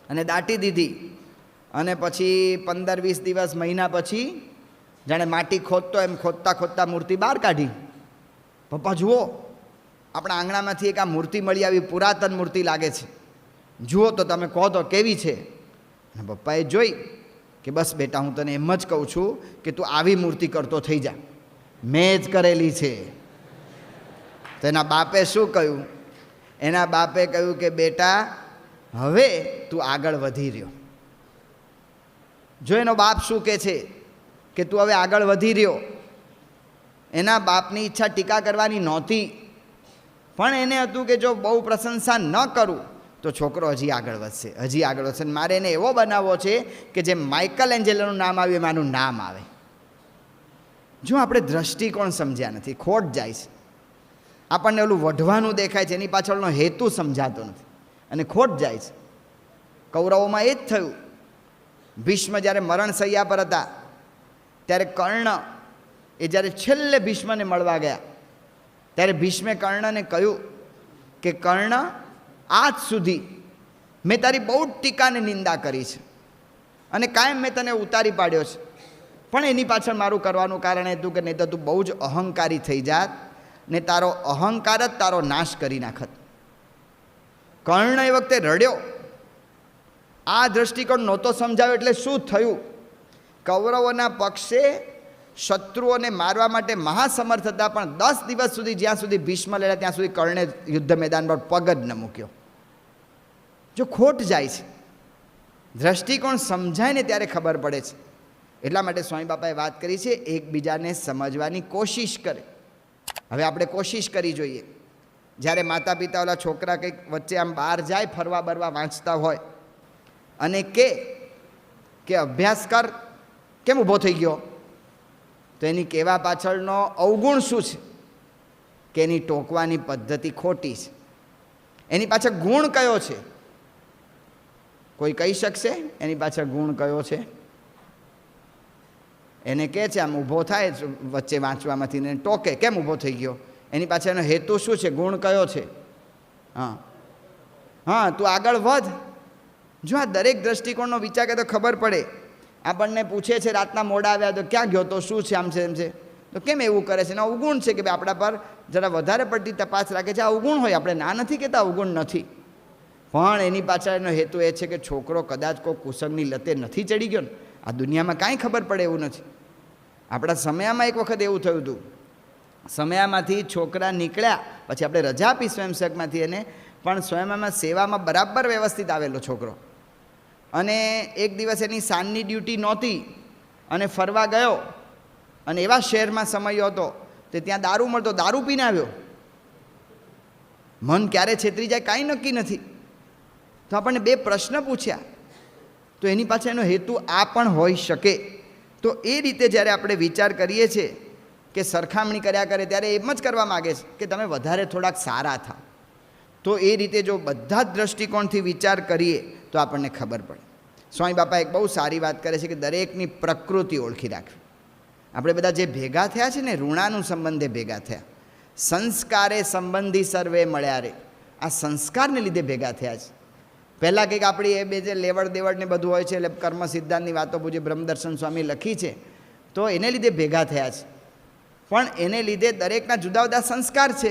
અને દાટી દીધી અને પછી 15-20 દિવસ, મહિના પછી જાણે માટી ખોદતો એમ ખોદતા ખોદતા મૂર્તિ બહાર કાઢી. પપ્પા જુઓ, આપણા આંગણામાંથી એક આ મૂર્તિ મળી આવી, પુરાતન મૂર્તિ લાગે છે, જુઓ તો તમે કહો તો કેવી છે. અને પપ્પાએ જોઈ કે બસ બેટા, હું તને એમ જ કહું છું કે તું આવી મૂર્તિ કરતો થઈ જા, મેં જ કરેલી છે. તો એના બાપે શું કહ્યું? એના બાપે કહ્યું કે બેટા હવે તું આગળ વધી રહ્યો. જો એનો બાપ શું કહે છે કે તું હવે આગળ વધી રહ્યો. એના બાપની ઈચ્છા ટીકા કરવાની નહોતી, પણ એને હતું કે જો બહુ પ્રશંસા ન કરું તો છોકરો હજી આગળ વધશે, હજી આગળ વધશે. મારે એને એવો બનાવવો છે કે જે માઇકલ એન્જેલોનું નામ આવ્યું એમાં આનું નામ આવે. જો આપણે દ્રષ્ટિકોણ સમજ્યા નથી, ખોટ જાય છે. આપણને ઓલું વઢવાનું દેખાય છે, એની પાછળનો હેતુ સમજાતો નથી અને ખોટ જાય છે. કૌરવોમાં એ જ થયું. ભીષ્મ જ્યારે મરણ શૈયા પર હતા ત્યારે કર્ણ એ જ્યારે છેલ્લે ભીષ્મને મળવા ગયા ત્યારે ભીષ્મે કર્ણને કહ્યું કે કર્ણ, આજ સુધી મેં તારી બહુ જ ટીકાને નિંદા કરી છે અને કાયમ મેં તને ઉતારી પાડ્યો છે, પણ એની પાછળ મારું કરવાનું કારણ હતું કે નહીં તો તું બહુ જ અહંકારી થઈ જાત ને તારો અહંકાર જ તારો નાશ કરી નાખત. કર્ણ એ વખતે રડ્યો. આ દ્રષ્ટિકોણ નહોતો સમજાવ્યો એટલે શું થયું? કૌરવોના પક્ષે શત્રુઓને મારવા માટે મહાસમર્થ હતા, પણ 10 દિવસ સુધી, જ્યાં સુધી ભીષ્મ લડ્યા ત્યાં સુધી કર્ણે યુદ્ધ મેદાન પર પગ જ ન મૂક્યો. જો ખોટ જાય છે, દ્રષ્ટિકોણ સમજાય ને ત્યારે ખબર પડે છે. એટલા માટે સ્વામી બાપાએ વાત કરી છે, એકબીજાને સમજવાની કોશિશ કરે. હવે આપણે કોશિશ કરી જોઈએ. જ્યારે માતા પિતા ઓલા છોકરા કંઈક વચ્ચે આમ બહાર જાય, ફરવા બરવા વાંચતા હોય અને કે અભ્યાસ કર, કેમ ઊભો થઈ ગયો? તો એની કહેવા પાછળનો અવગુણ શું છે? કે એની ટોકવાની પદ્ધતિ ખોટી છે. એની પાછળ ગુણ કયો છે? કોઈ કહી શકશે એની પાછળ ગુણ કયો છે? એને કહે છે આમ ઊભો થાય વચ્ચે વાંચવામાંથી ને ટોકે, કેમ ઊભો થઈ ગયો? એની પાછળ એનો હેતુ શું છે? ગુણ કયો છે? હા, તું આગળ વધ. જો આ દરેક દ્રષ્ટિકોણનો વિચાર કરે તો ખબર પડે. આપણને પૂછે છે રાતના મોડા આવ્યા તો ક્યાં ગયો તો, શું છે, આમ છે એમ છે, તો કેમ એવું કરે છે? એનો અવગુણ છે કે ભાઈ આપણા પર જરા વધારે પડતી તપાસ રાખે છે. આ અવગુણ હોય, આપણે ના નથી કહેતા અવગુણ નથી, પણ એની પાછળ એનો હેતુ એ છે કે છોકરો કદાચ કોઈ કુસંગની લતે નથી ચડી ગયો ને. આ દુનિયામાં કાંઈ ખબર પડે એવું નથી. આપણા સમયામાં એક વખત એવું થયું હતું. સમયામાંથી છોકરા નીકળ્યા પછી આપણે રજા આપી સ્વયંસેવકમાંથી એને, પણ સ્વયંમાં સેવામાં બરાબર વ્યવસ્થિત આવેલો છોકરો. અને એક દિવસ એની સાંજની ડ્યુટી નહોતી અને ફરવા ગયો અને એવા શહેરમાં સમયો હતો તો ત્યાં દારૂ મળતો, દારૂ પીને આવ્યો. મન ક્યારે છેતરી જાય કાંઈ નક્કી નથી. તો આપણને 2 પ્રશ્ન પૂછ્યા, તો એની પાછળ એનો હેતુ આ પણ હોઈ શકે. તો એ રીતે જ્યારે આપણે વિચાર કરીએ છીએ કે સરખામણી કર્યા કરે ત્યારે એમ જ કરવા માગે છે કે તમે વધારે થોડાક સારા થાવ. તો એ રીતે જો બધા જ દ્રષ્ટિકોણથી વિચાર કરીએ તો આપણને ખબર પડે. સ્વામી બાપા એક બહુ સારી વાત કરે છે કે દરેકની પ્રકૃતિ ઓળખી રાખવી. આપણે બધા જે ભેગા થયા છે ને, ઋણાનું સંબંધે ભેગા થયા. સંસ્કારે સંબંધી સર્વે મળ્યા રે. આ સંસ્કારને લીધે ભેગા થયા છે. પહેલાં કંઈક આપણી એ બે જે લેવડ દેવડ ને બધું હોય છે, એટલે કર્મ સિદ્ધાંતની વાતો પૂછે બ્રહ્મદર્શન સ્વામી લખી છે, તો એને લીધે ભેગા થયા છે. પણ એને લીધે દરેકના જુદા જુદા સંસ્કાર છે.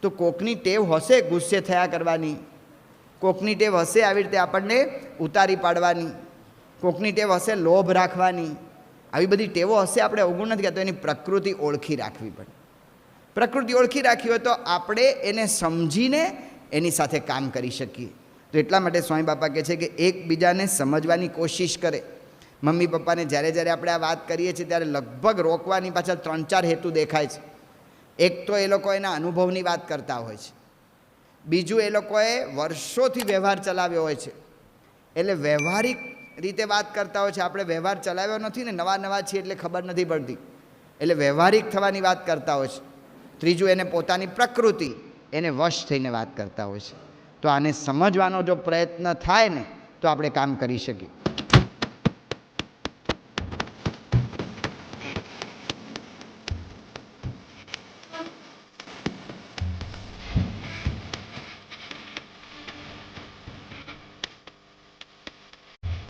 તો કોકની ટેવ હશે ગુસ્સે થયા કરવાની, કોકની ટેવ હશે આવી રીતે આપણને ઉતારી પાડવાની, કોકની ટેવ હશે લોભ રાખવાની, આવી બધી ટેવો હશે, આપણે અવગુણ નથી કહેતો, એની પ્રકૃતિ ઓળખી રાખવી પડે. પ્રકૃતિ ઓળખી રાખી હોય તો આપણે એને સમજીને એની સાથે કામ કરી શકીએ. તો એટલા માટે સ્વામી બાપા કહે છે કે એકબીજાને સમજવાની કોશિશ કરે. મમ્મી પપ્પાને જ્યારે જ્યારે આપણે આ વાત કરીએ છીએ ત્યારે લગભગ રોકવાની પાછળ 3-4 હેતુ દેખાય છે. એક તો એ લોકો એના અનુભવની વાત કરતા હોય છે, બીજું એ લોકોએ વર્ષોથી વ્યવહાર ચલાવ્યો હોય છે એટલે વ્યવહારિક રીતે વાત કરતા હોય છે. આપણે વ્યવહાર ચલાવ્યો નથી ને, નવા છીએ એટલે ખબર નથી પડતી, એટલે વ્યવહારિક થવાની વાત કરતા હોય છે. ત્રીજું એને પોતાની પ્રકૃતિ, એને વશ થઈને વાત કરતા હોય છે. તો આને સમજવાનો જો પ્રયત્ન થાય ને તો આપણે કામ કરી શકીએ.